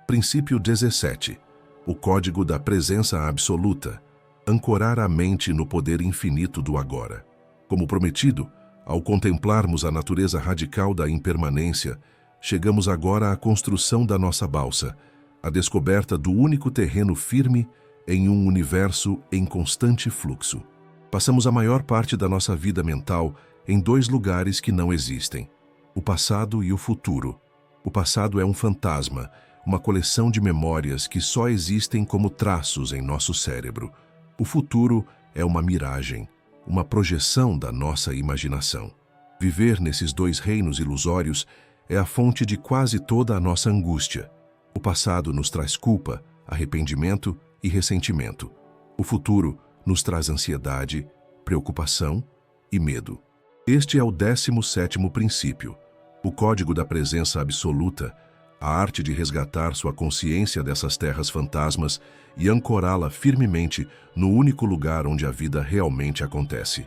Princípio 17. O código da presença absoluta. Ancorar a mente no poder infinito do agora. Como prometido, ao contemplarmos a natureza radical da impermanência, chegamos agora à construção da nossa balsa, a descoberta do único terreno firme em um universo em constante fluxo. Passamos a maior parte da nossa vida mental em dois lugares que não existem, o passado e o futuro. O passado é um fantasma, uma coleção de memórias que só existem como traços em nosso cérebro. O futuro é uma miragem, uma projeção da nossa imaginação. Viver nesses dois reinos ilusórios é a fonte de quase toda a nossa angústia. O passado nos traz culpa, arrependimento e ressentimento. O futuro nos traz ansiedade, preocupação e medo. Este é o 17º princípio, o código da presença absoluta, a arte de resgatar sua consciência dessas terras fantasmas e ancorá-la firmemente no único lugar onde a vida realmente acontece,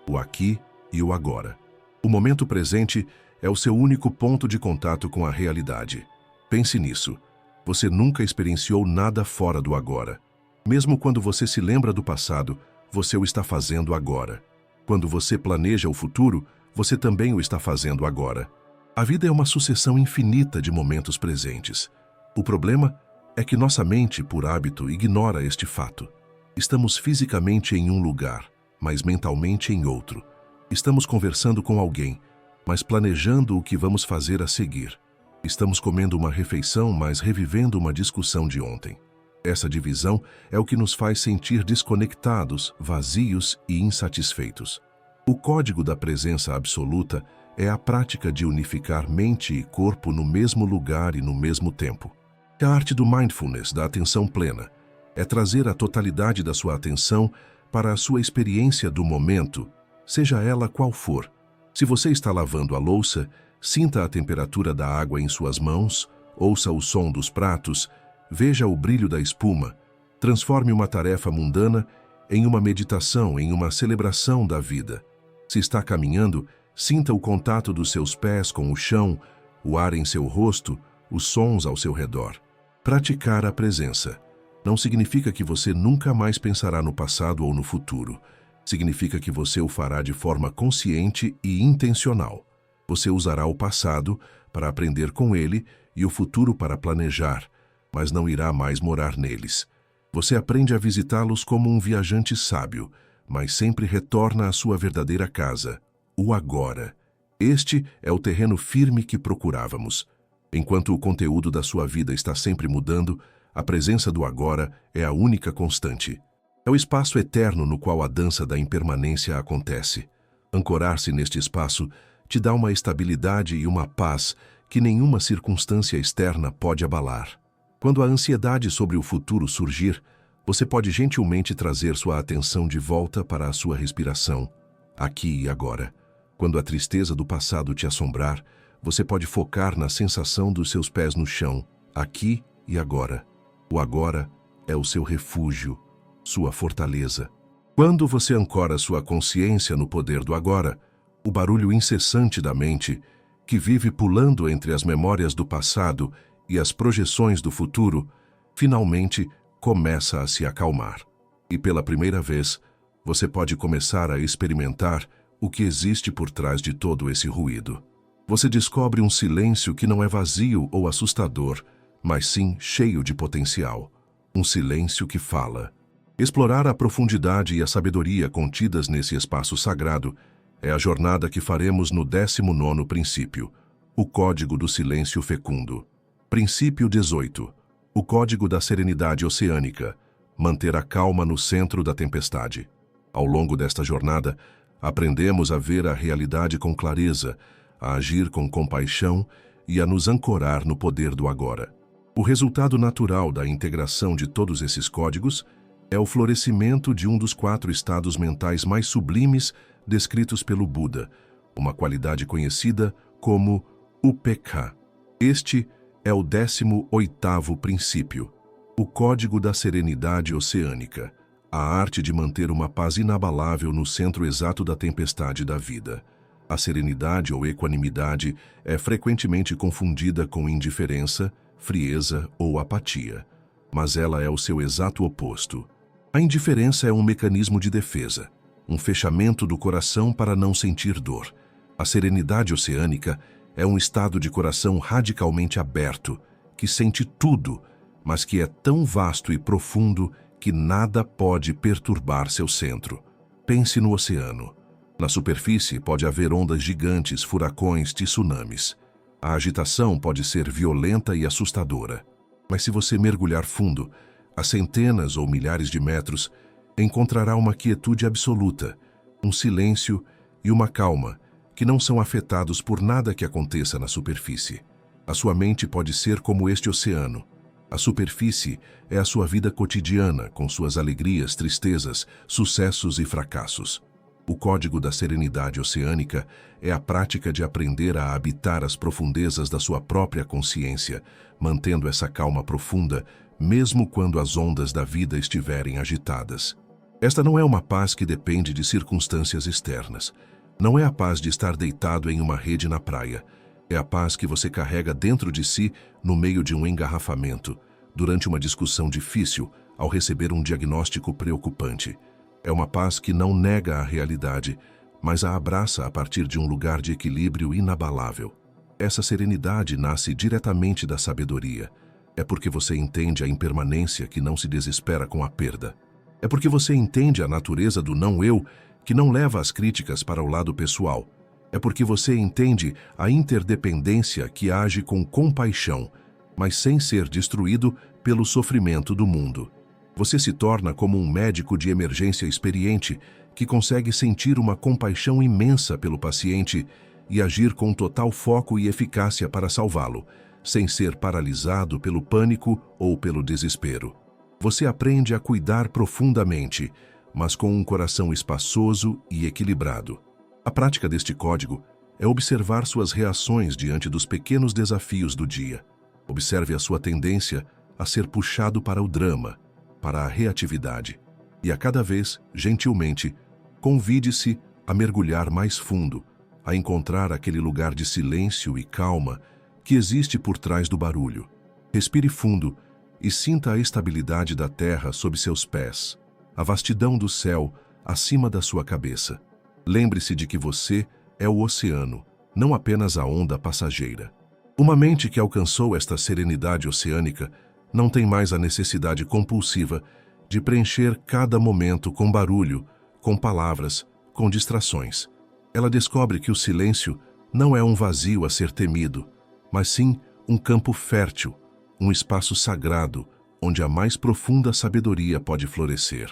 o aqui e o agora. O momento presente é o seu único ponto de contato com a realidade. Pense nisso. Você nunca experienciou nada fora do agora. Mesmo quando você se lembra do passado, você o está fazendo agora. Quando você planeja o futuro, você também o está fazendo agora. A vida é uma sucessão infinita de momentos presentes. O problema é que nossa mente, por hábito, ignora este fato. Estamos fisicamente em um lugar, mas mentalmente em outro. Estamos conversando com alguém, mas planejando o que vamos fazer a seguir. Estamos comendo uma refeição, mas revivendo uma discussão de ontem. Essa divisão é o que nos faz sentir desconectados, vazios e insatisfeitos. O código da presença absoluta é a prática de unificar mente e corpo no mesmo lugar e no mesmo tempo. A arte do mindfulness, da atenção plena, é trazer a totalidade da sua atenção para a sua experiência do momento, seja ela qual for. Se você está lavando a louça, sinta a temperatura da água em suas mãos, ouça o som dos pratos, veja o brilho da espuma, transforme uma tarefa mundana em uma meditação, em uma celebração da vida. Se está caminhando, sinta o contato dos seus pés com o chão, o ar em seu rosto, os sons ao seu redor. Praticar a presença não significa que você nunca mais pensará no passado ou no futuro. Significa que você o fará de forma consciente e intencional. Você usará o passado para aprender com ele e o futuro para planejar, mas não irá mais morar neles. Você aprende a visitá-los como um viajante sábio, mas sempre retorna à sua verdadeira casa, o agora. Este é o terreno firme que procurávamos. Enquanto o conteúdo da sua vida está sempre mudando, a presença do agora é a única constante. É o espaço eterno no qual a dança da impermanência acontece. Ancorar-se neste espaço te dá uma estabilidade e uma paz que nenhuma circunstância externa pode abalar. Quando a ansiedade sobre o futuro surgir, você pode gentilmente trazer sua atenção de volta para a sua respiração, aqui e agora. Quando a tristeza do passado te assombrar, você pode focar na sensação dos seus pés no chão, aqui e agora. O agora é o seu refúgio, sua fortaleza. Quando você ancora sua consciência no poder do agora, o barulho incessante da mente, que vive pulando entre as memórias do passado e as projeções do futuro, finalmente começa a se acalmar. E pela primeira vez, você pode começar a experimentar o que existe por trás de todo esse ruído. Você descobre um silêncio que não é vazio ou assustador, mas sim cheio de potencial. Um silêncio que fala. Explorar a profundidade e a sabedoria contidas nesse espaço sagrado é a jornada que faremos no 19º princípio, o Código do Silêncio Fecundo. Princípio 18. O Código da Serenidade Oceânica. Manter a calma no centro da tempestade. Ao longo desta jornada, aprendemos a ver a realidade com clareza, a agir com compaixão e a nos ancorar no poder do agora. O resultado natural da integração de todos esses códigos é o florescimento de um dos 4 estados mentais mais sublimes descritos pelo Buda, uma qualidade conhecida como UPK. Este é o 18º princípio, o Código da Serenidade Oceânica, a arte de manter uma paz inabalável no centro exato da tempestade da vida. A serenidade ou equanimidade é frequentemente confundida com indiferença, frieza ou apatia, mas ela é o seu exato oposto. A indiferença é um mecanismo de defesa, um fechamento do coração para não sentir dor. A serenidade oceânica é um estado de coração radicalmente aberto, que sente tudo, mas que é tão vasto e profundo que nada pode perturbar seu centro. Pense no oceano. Na superfície pode haver ondas gigantes, furacões, tsunamis. A agitação pode ser violenta e assustadora. Mas se você mergulhar fundo, a centenas ou milhares de metros, encontrará uma quietude absoluta, um silêncio e uma calma que não são afetados por nada que aconteça na superfície. A sua mente pode ser como este oceano, A superfície é a sua vida cotidiana, com suas alegrias, tristezas, sucessos e fracassos. O código da serenidade oceânica é a prática de aprender a habitar as profundezas da sua própria consciência, mantendo essa calma profunda, mesmo quando as ondas da vida estiverem agitadas. Esta não é uma paz que depende de circunstâncias externas. Não é a paz de estar deitado em uma rede na praia. É a paz que você carrega dentro de si no meio de um engarrafamento, durante uma discussão difícil, ao receber um diagnóstico preocupante. É uma paz que não nega a realidade, mas a abraça a partir de um lugar de equilíbrio inabalável. Essa serenidade nasce diretamente da sabedoria. É porque você entende a impermanência que não se desespera com a perda. É porque você entende a natureza do não-eu que não leva as críticas para o lado pessoal. É porque você entende a interdependência que age com compaixão, mas sem ser destruído pelo sofrimento do mundo. Você se torna como um médico de emergência experiente que consegue sentir uma compaixão imensa pelo paciente e agir com total foco e eficácia para salvá-lo, sem ser paralisado pelo pânico ou pelo desespero. Você aprende a cuidar profundamente, mas com um coração espaçoso e equilibrado. A prática deste código é observar suas reações diante dos pequenos desafios do dia. Observe a sua tendência a ser puxado para o drama, para a reatividade, e a cada vez, gentilmente, convide-se a mergulhar mais fundo, a encontrar aquele lugar de silêncio e calma que existe por trás do barulho. Respire fundo e sinta a estabilidade da terra sob seus pés, a vastidão do céu acima da sua cabeça. Lembre-se de que você é o oceano, não apenas a onda passageira. Uma mente que alcançou esta serenidade oceânica não tem mais a necessidade compulsiva de preencher cada momento com barulho, com palavras, com distrações. Ela descobre que o silêncio não é um vazio a ser temido, mas sim um campo fértil, um espaço sagrado onde a mais profunda sabedoria pode florescer.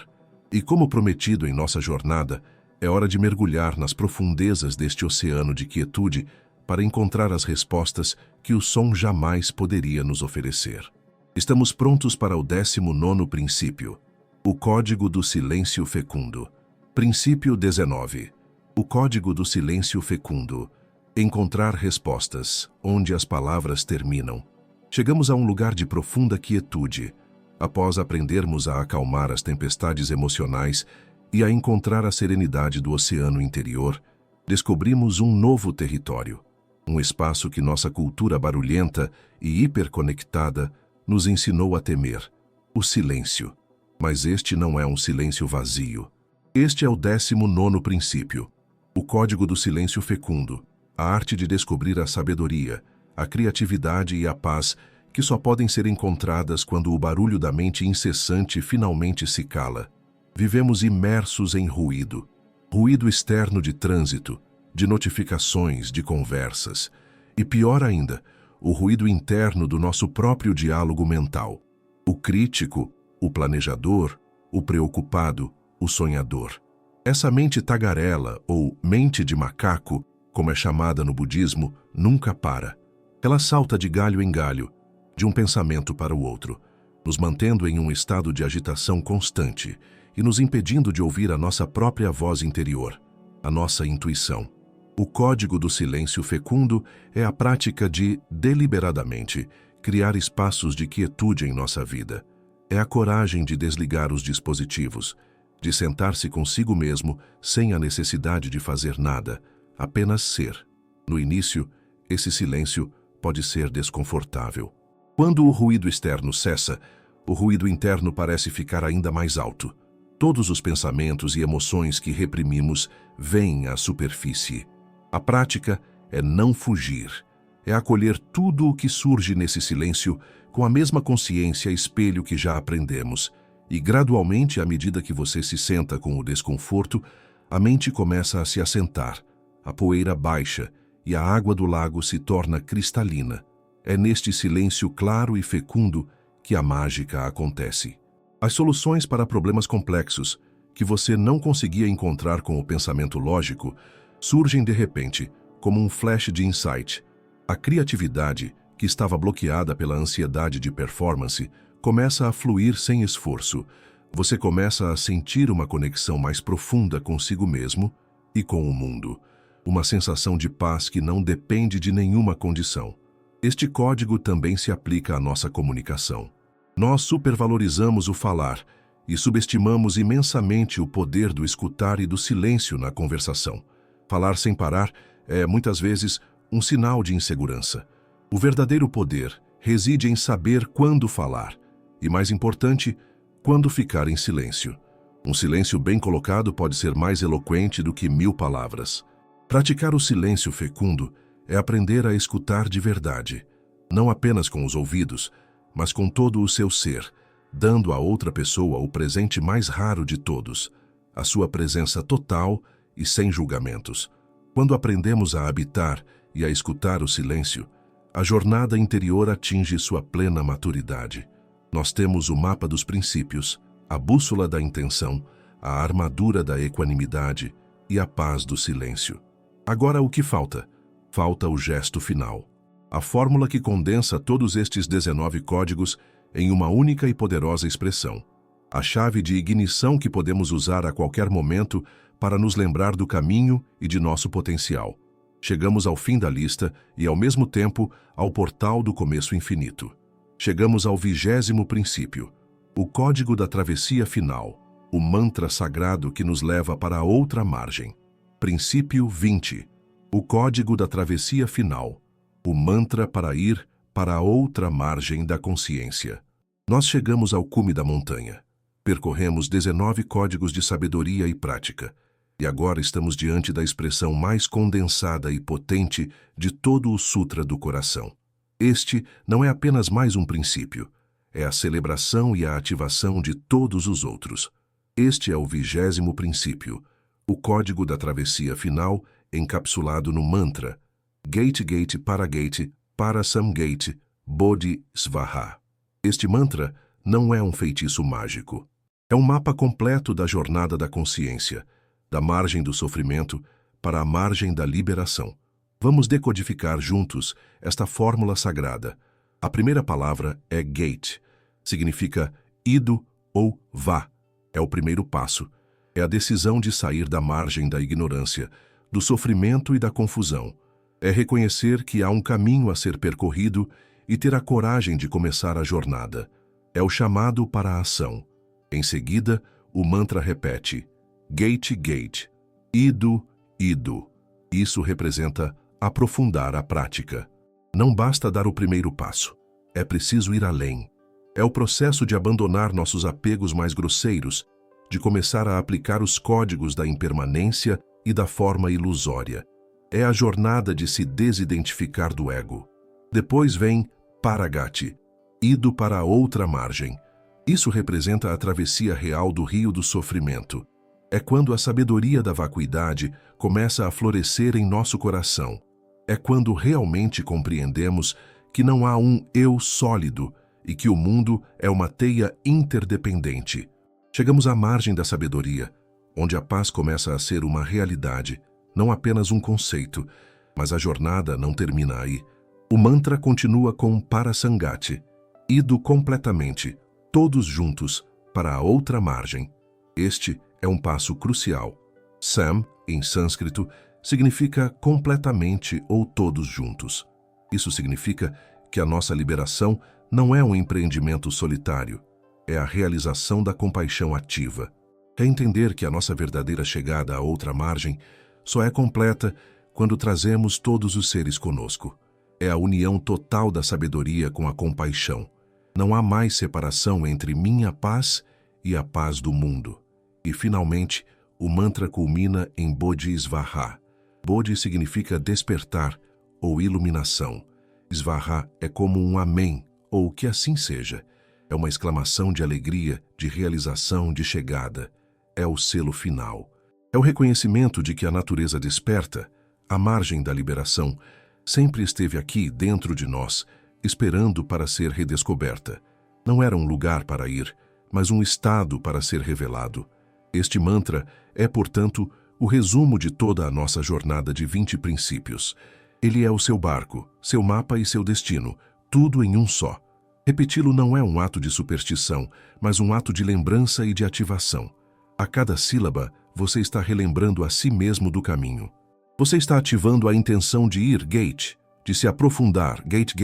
E como prometido em nossa jornada, é hora de mergulhar nas profundezas deste oceano de quietude para encontrar as respostas que o som jamais poderia nos oferecer. Estamos prontos para o 19º princípio, o Código do Silêncio Fecundo. Princípio 19. O Código do Silêncio Fecundo. Encontrar respostas, onde as palavras terminam. Chegamos a um lugar de profunda quietude, após aprendermos a acalmar as tempestades emocionais e a encontrar a serenidade do oceano interior, descobrimos um novo território, um espaço que nossa cultura barulhenta e hiperconectada nos ensinou a temer, o silêncio. Mas este não é um silêncio vazio. Este é o 19º princípio, o Código do Silêncio Fecundo, a arte de descobrir a sabedoria, a criatividade e a paz que só podem ser encontradas quando o barulho da mente incessante finalmente se cala. Vivemos imersos em ruído, ruído externo de trânsito, de notificações, de conversas, e pior ainda, o ruído interno do nosso próprio diálogo mental. O crítico, o planejador, o preocupado, o sonhador. Essa mente tagarela, ou mente de macaco, como é chamada no budismo, nunca para. Ela salta de galho em galho, de um pensamento para o outro, nos mantendo em um estado de agitação constante e nos impedindo de ouvir a nossa própria voz interior, a nossa intuição. O Código do Silêncio Fecundo é a prática de, deliberadamente, criar espaços de quietude em nossa vida. É a coragem de desligar os dispositivos, de sentar-se consigo mesmo sem a necessidade de fazer nada, apenas ser. No início, esse silêncio pode ser desconfortável. Quando o ruído externo cessa, o ruído interno parece ficar ainda mais alto. Todos os pensamentos e emoções que reprimimos vêm à superfície. A prática é não fugir, é acolher tudo o que surge nesse silêncio com a mesma consciência espelho que já aprendemos, e gradualmente, à medida que você se senta com o desconforto, a mente começa a se assentar, a poeira baixa e a água do lago se torna cristalina. É neste silêncio claro e fecundo que a mágica acontece. As soluções para problemas complexos, que você não conseguia encontrar com o pensamento lógico, surgem de repente, como um flash de insight. A criatividade, que estava bloqueada pela ansiedade de performance, começa a fluir sem esforço. Você começa a sentir uma conexão mais profunda consigo mesmo e com o mundo. Uma sensação de paz que não depende de nenhuma condição. Este código também se aplica à nossa comunicação. Nós supervalorizamos o falar e subestimamos imensamente o poder do escutar e do silêncio na conversação. Falar sem parar é, muitas vezes, um sinal de insegurança. O verdadeiro poder reside em saber quando falar e, mais importante, quando ficar em silêncio. Um silêncio bem colocado pode ser mais eloquente do que 1000 palavras. Praticar o silêncio fecundo é aprender a escutar de verdade, não apenas com os ouvidos, mas com todo o seu ser, dando à outra pessoa o presente mais raro de todos, a sua presença total e sem julgamentos. Quando aprendemos a habitar e a escutar o silêncio, a jornada interior atinge sua plena maturidade. Nós temos o mapa dos princípios, a bússola da intenção, a armadura da equanimidade e a paz do silêncio. Agora o que falta? Falta o gesto final. A fórmula que condensa todos estes 19 códigos em uma única e poderosa expressão. A chave de ignição que podemos usar a qualquer momento para nos lembrar do caminho e de nosso potencial. Chegamos ao fim da lista e, ao mesmo tempo, ao portal do começo infinito. Chegamos ao 20º princípio, o código da travessia final, o mantra sagrado que nos leva para a outra margem. Princípio 20, o código da travessia final, o mantra para ir para a outra margem da consciência. Nós chegamos ao cume da montanha. Percorremos 19 códigos de sabedoria e prática. E agora estamos diante da expressão mais condensada e potente de todo o Sutra do Coração. Este não é apenas mais um princípio, é a celebração e a ativação de todos os outros. Este é o 20º princípio, o código da travessia final encapsulado no mantra Gate Gate Parasam Gate Bodhi Svaha. Este mantra não é um feitiço mágico. É um mapa completo da jornada da consciência, da margem do sofrimento para a margem da liberação. Vamos decodificar juntos esta fórmula sagrada. A primeira palavra é gate. Significa ido ou vá. É o primeiro passo. É a decisão de sair da margem da ignorância, do sofrimento e da confusão. É reconhecer que há um caminho a ser percorrido e ter a coragem de começar a jornada. É o chamado para a ação. Em seguida, o mantra repete Gate, gate, ido, ido. Isso representa aprofundar a prática. Não basta dar o primeiro passo. É preciso ir além. É o processo de abandonar nossos apegos mais grosseiros, de começar a aplicar os códigos da impermanência e da forma ilusória. É a jornada de se desidentificar do ego. Depois vem Paragati, ido para a outra margem. Isso representa a travessia real do rio do sofrimento. É quando a sabedoria da vacuidade começa a florescer em nosso coração. É quando realmente compreendemos que não há um eu sólido e que o mundo é uma teia interdependente. Chegamos à margem da sabedoria, onde a paz começa a ser uma realidade, não apenas um conceito, mas a jornada não termina aí. O mantra continua com Parasangati, ido completamente, todos juntos, para a outra margem. Este é um passo crucial. Sam, em sânscrito, significa completamente ou todos juntos. Isso significa que a nossa liberação não é um empreendimento solitário, é a realização da compaixão ativa. É entender que a nossa verdadeira chegada à outra margem só é completa quando trazemos todos os seres conosco. É a união total da sabedoria com a compaixão. Não há mais separação entre minha paz e a paz do mundo. E, finalmente, o mantra culmina em Bodhi Svaha. Bodhi significa despertar ou iluminação. Svaha é como um amém, ou que assim seja. É uma exclamação de alegria, de realização, de chegada. É o selo final. É o reconhecimento de que a natureza desperta, à margem da liberação, sempre esteve aqui dentro de nós, esperando para ser redescoberta. Não era um lugar para ir, mas um estado para ser revelado. Este mantra é, portanto, o resumo de toda a nossa jornada de 20 princípios. Ele é o seu barco, seu mapa e seu destino, tudo em um só. Repeti-lo não é um ato de superstição, mas um ato de lembrança e de ativação. A cada sílaba, você está relembrando a si mesmo do caminho. Você está ativando a intenção de ir, gate, de se aprofundar, gate,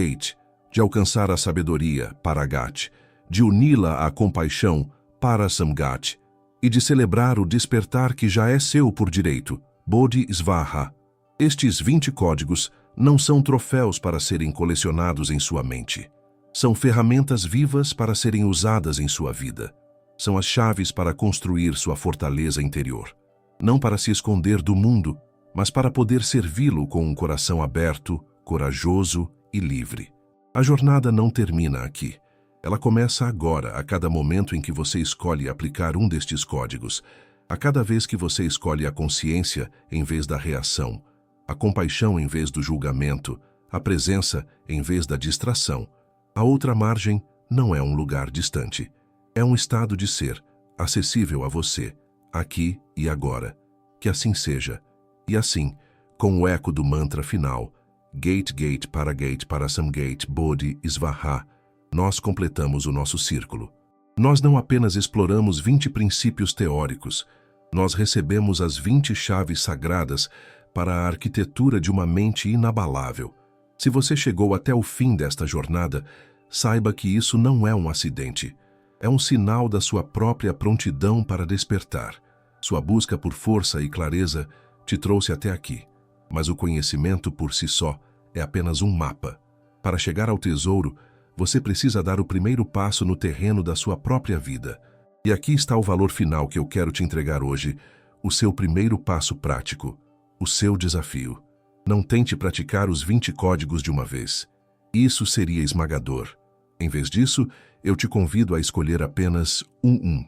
de alcançar a sabedoria, paragat, de uni-la à compaixão, parasamgat, e de celebrar o despertar que já é seu por direito, bodhisvaha. Estes 20 códigos não são troféus para serem colecionados em sua mente. São ferramentas vivas para serem usadas em sua vida. São as chaves para construir sua fortaleza interior. Não para se esconder do mundo, mas para poder servi-lo com um coração aberto, corajoso e livre. A jornada não termina aqui. Ela começa agora, a cada momento em que você escolhe aplicar um destes códigos, a cada vez que você escolhe a consciência em vez da reação, a compaixão em vez do julgamento, a presença em vez da distração. A outra margem não é um lugar distante. É um estado de ser, acessível a você, aqui e agora. Que assim seja. E assim, com o eco do mantra final, gate, parasamgate, bodhisvaha, nós completamos o nosso círculo. Nós não apenas exploramos 20 princípios teóricos, nós recebemos as 20 chaves sagradas para a arquitetura de uma mente inabalável. Se você chegou até o fim desta jornada, saiba que isso não é um acidente. É um sinal da sua própria prontidão para despertar. Sua busca por força e clareza te trouxe até aqui. Mas o conhecimento por si só é apenas um mapa. Para chegar ao tesouro, você precisa dar o primeiro passo no terreno da sua própria vida. E aqui está o valor final que eu quero te entregar hoje, o seu primeiro passo prático, o seu desafio. Não tente praticar os 20 códigos de uma vez. Isso seria esmagador. Em vez disso, eu te convido a escolher apenas um.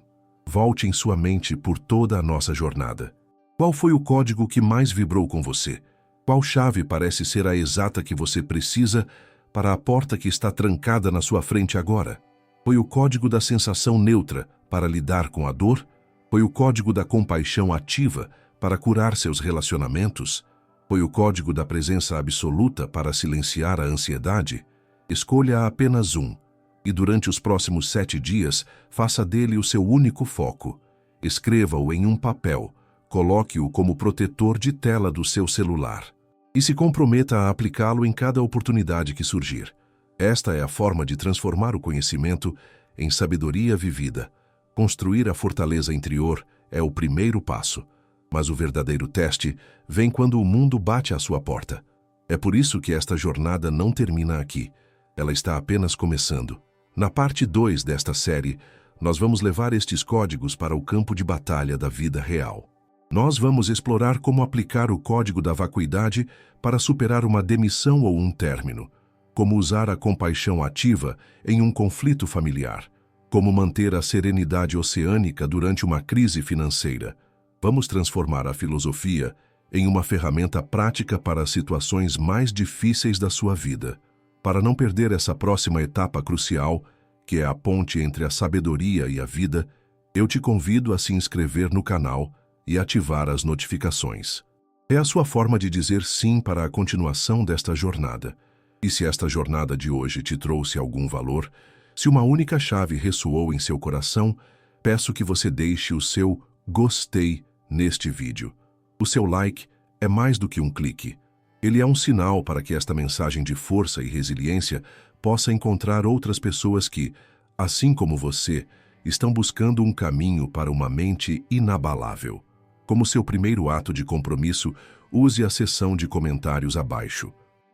Volte em sua mente por toda a nossa jornada. Qual foi o código que mais vibrou com você? Qual chave parece ser a exata que você precisa para a porta que está trancada na sua frente agora? Foi o código da sensação neutra para lidar com a dor? Foi o código da compaixão ativa para curar seus relacionamentos? Foi o código da presença absoluta para silenciar a ansiedade? Escolha apenas um, e durante os próximos 7 dias, faça dele o seu único foco. Escreva-o em um papel, coloque-o como protetor de tela do seu celular. E se comprometa a aplicá-lo em cada oportunidade que surgir. Esta é a forma de transformar o conhecimento em sabedoria vivida. Construir a fortaleza interior é o primeiro passo, mas o verdadeiro teste vem quando o mundo bate à sua porta. É por isso que esta jornada não termina aqui. Ela está apenas começando. Na parte 2 desta série, nós vamos levar estes códigos para o campo de batalha da vida real. Nós vamos explorar como aplicar o código da vacuidade para superar uma demissão ou um término, como usar a compaixão ativa em um conflito familiar, como manter a serenidade oceânica durante uma crise financeira. Vamos transformar a filosofia em uma ferramenta prática para as situações mais difíceis da sua vida. Para não perder essa próxima etapa crucial, que é a ponte entre a sabedoria e a vida, eu te convido a se inscrever no canal e ativar as notificações. É a sua forma de dizer sim para a continuação desta jornada. E se esta jornada de hoje te trouxe algum valor, se uma única chave ressoou em seu coração, peço que você deixe o seu gostei neste vídeo. O seu like é mais do que um clique. Ele é um sinal para que esta mensagem de força e resiliência possa encontrar outras pessoas que, assim como você, estão buscando um caminho para uma mente inabalável. Como seu primeiro ato de compromisso, use a seção de comentários abaixo.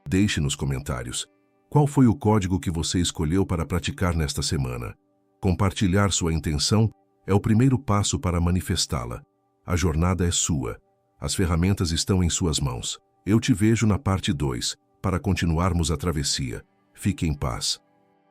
Deixe nos comentários qual foi o código que você escolheu para praticar nesta semana. Compartilhar sua intenção é o primeiro passo para manifestá-la. A jornada é sua. As ferramentas estão em suas mãos. Eu te vejo na parte 2, para continuarmos a travessia. Fique em paz.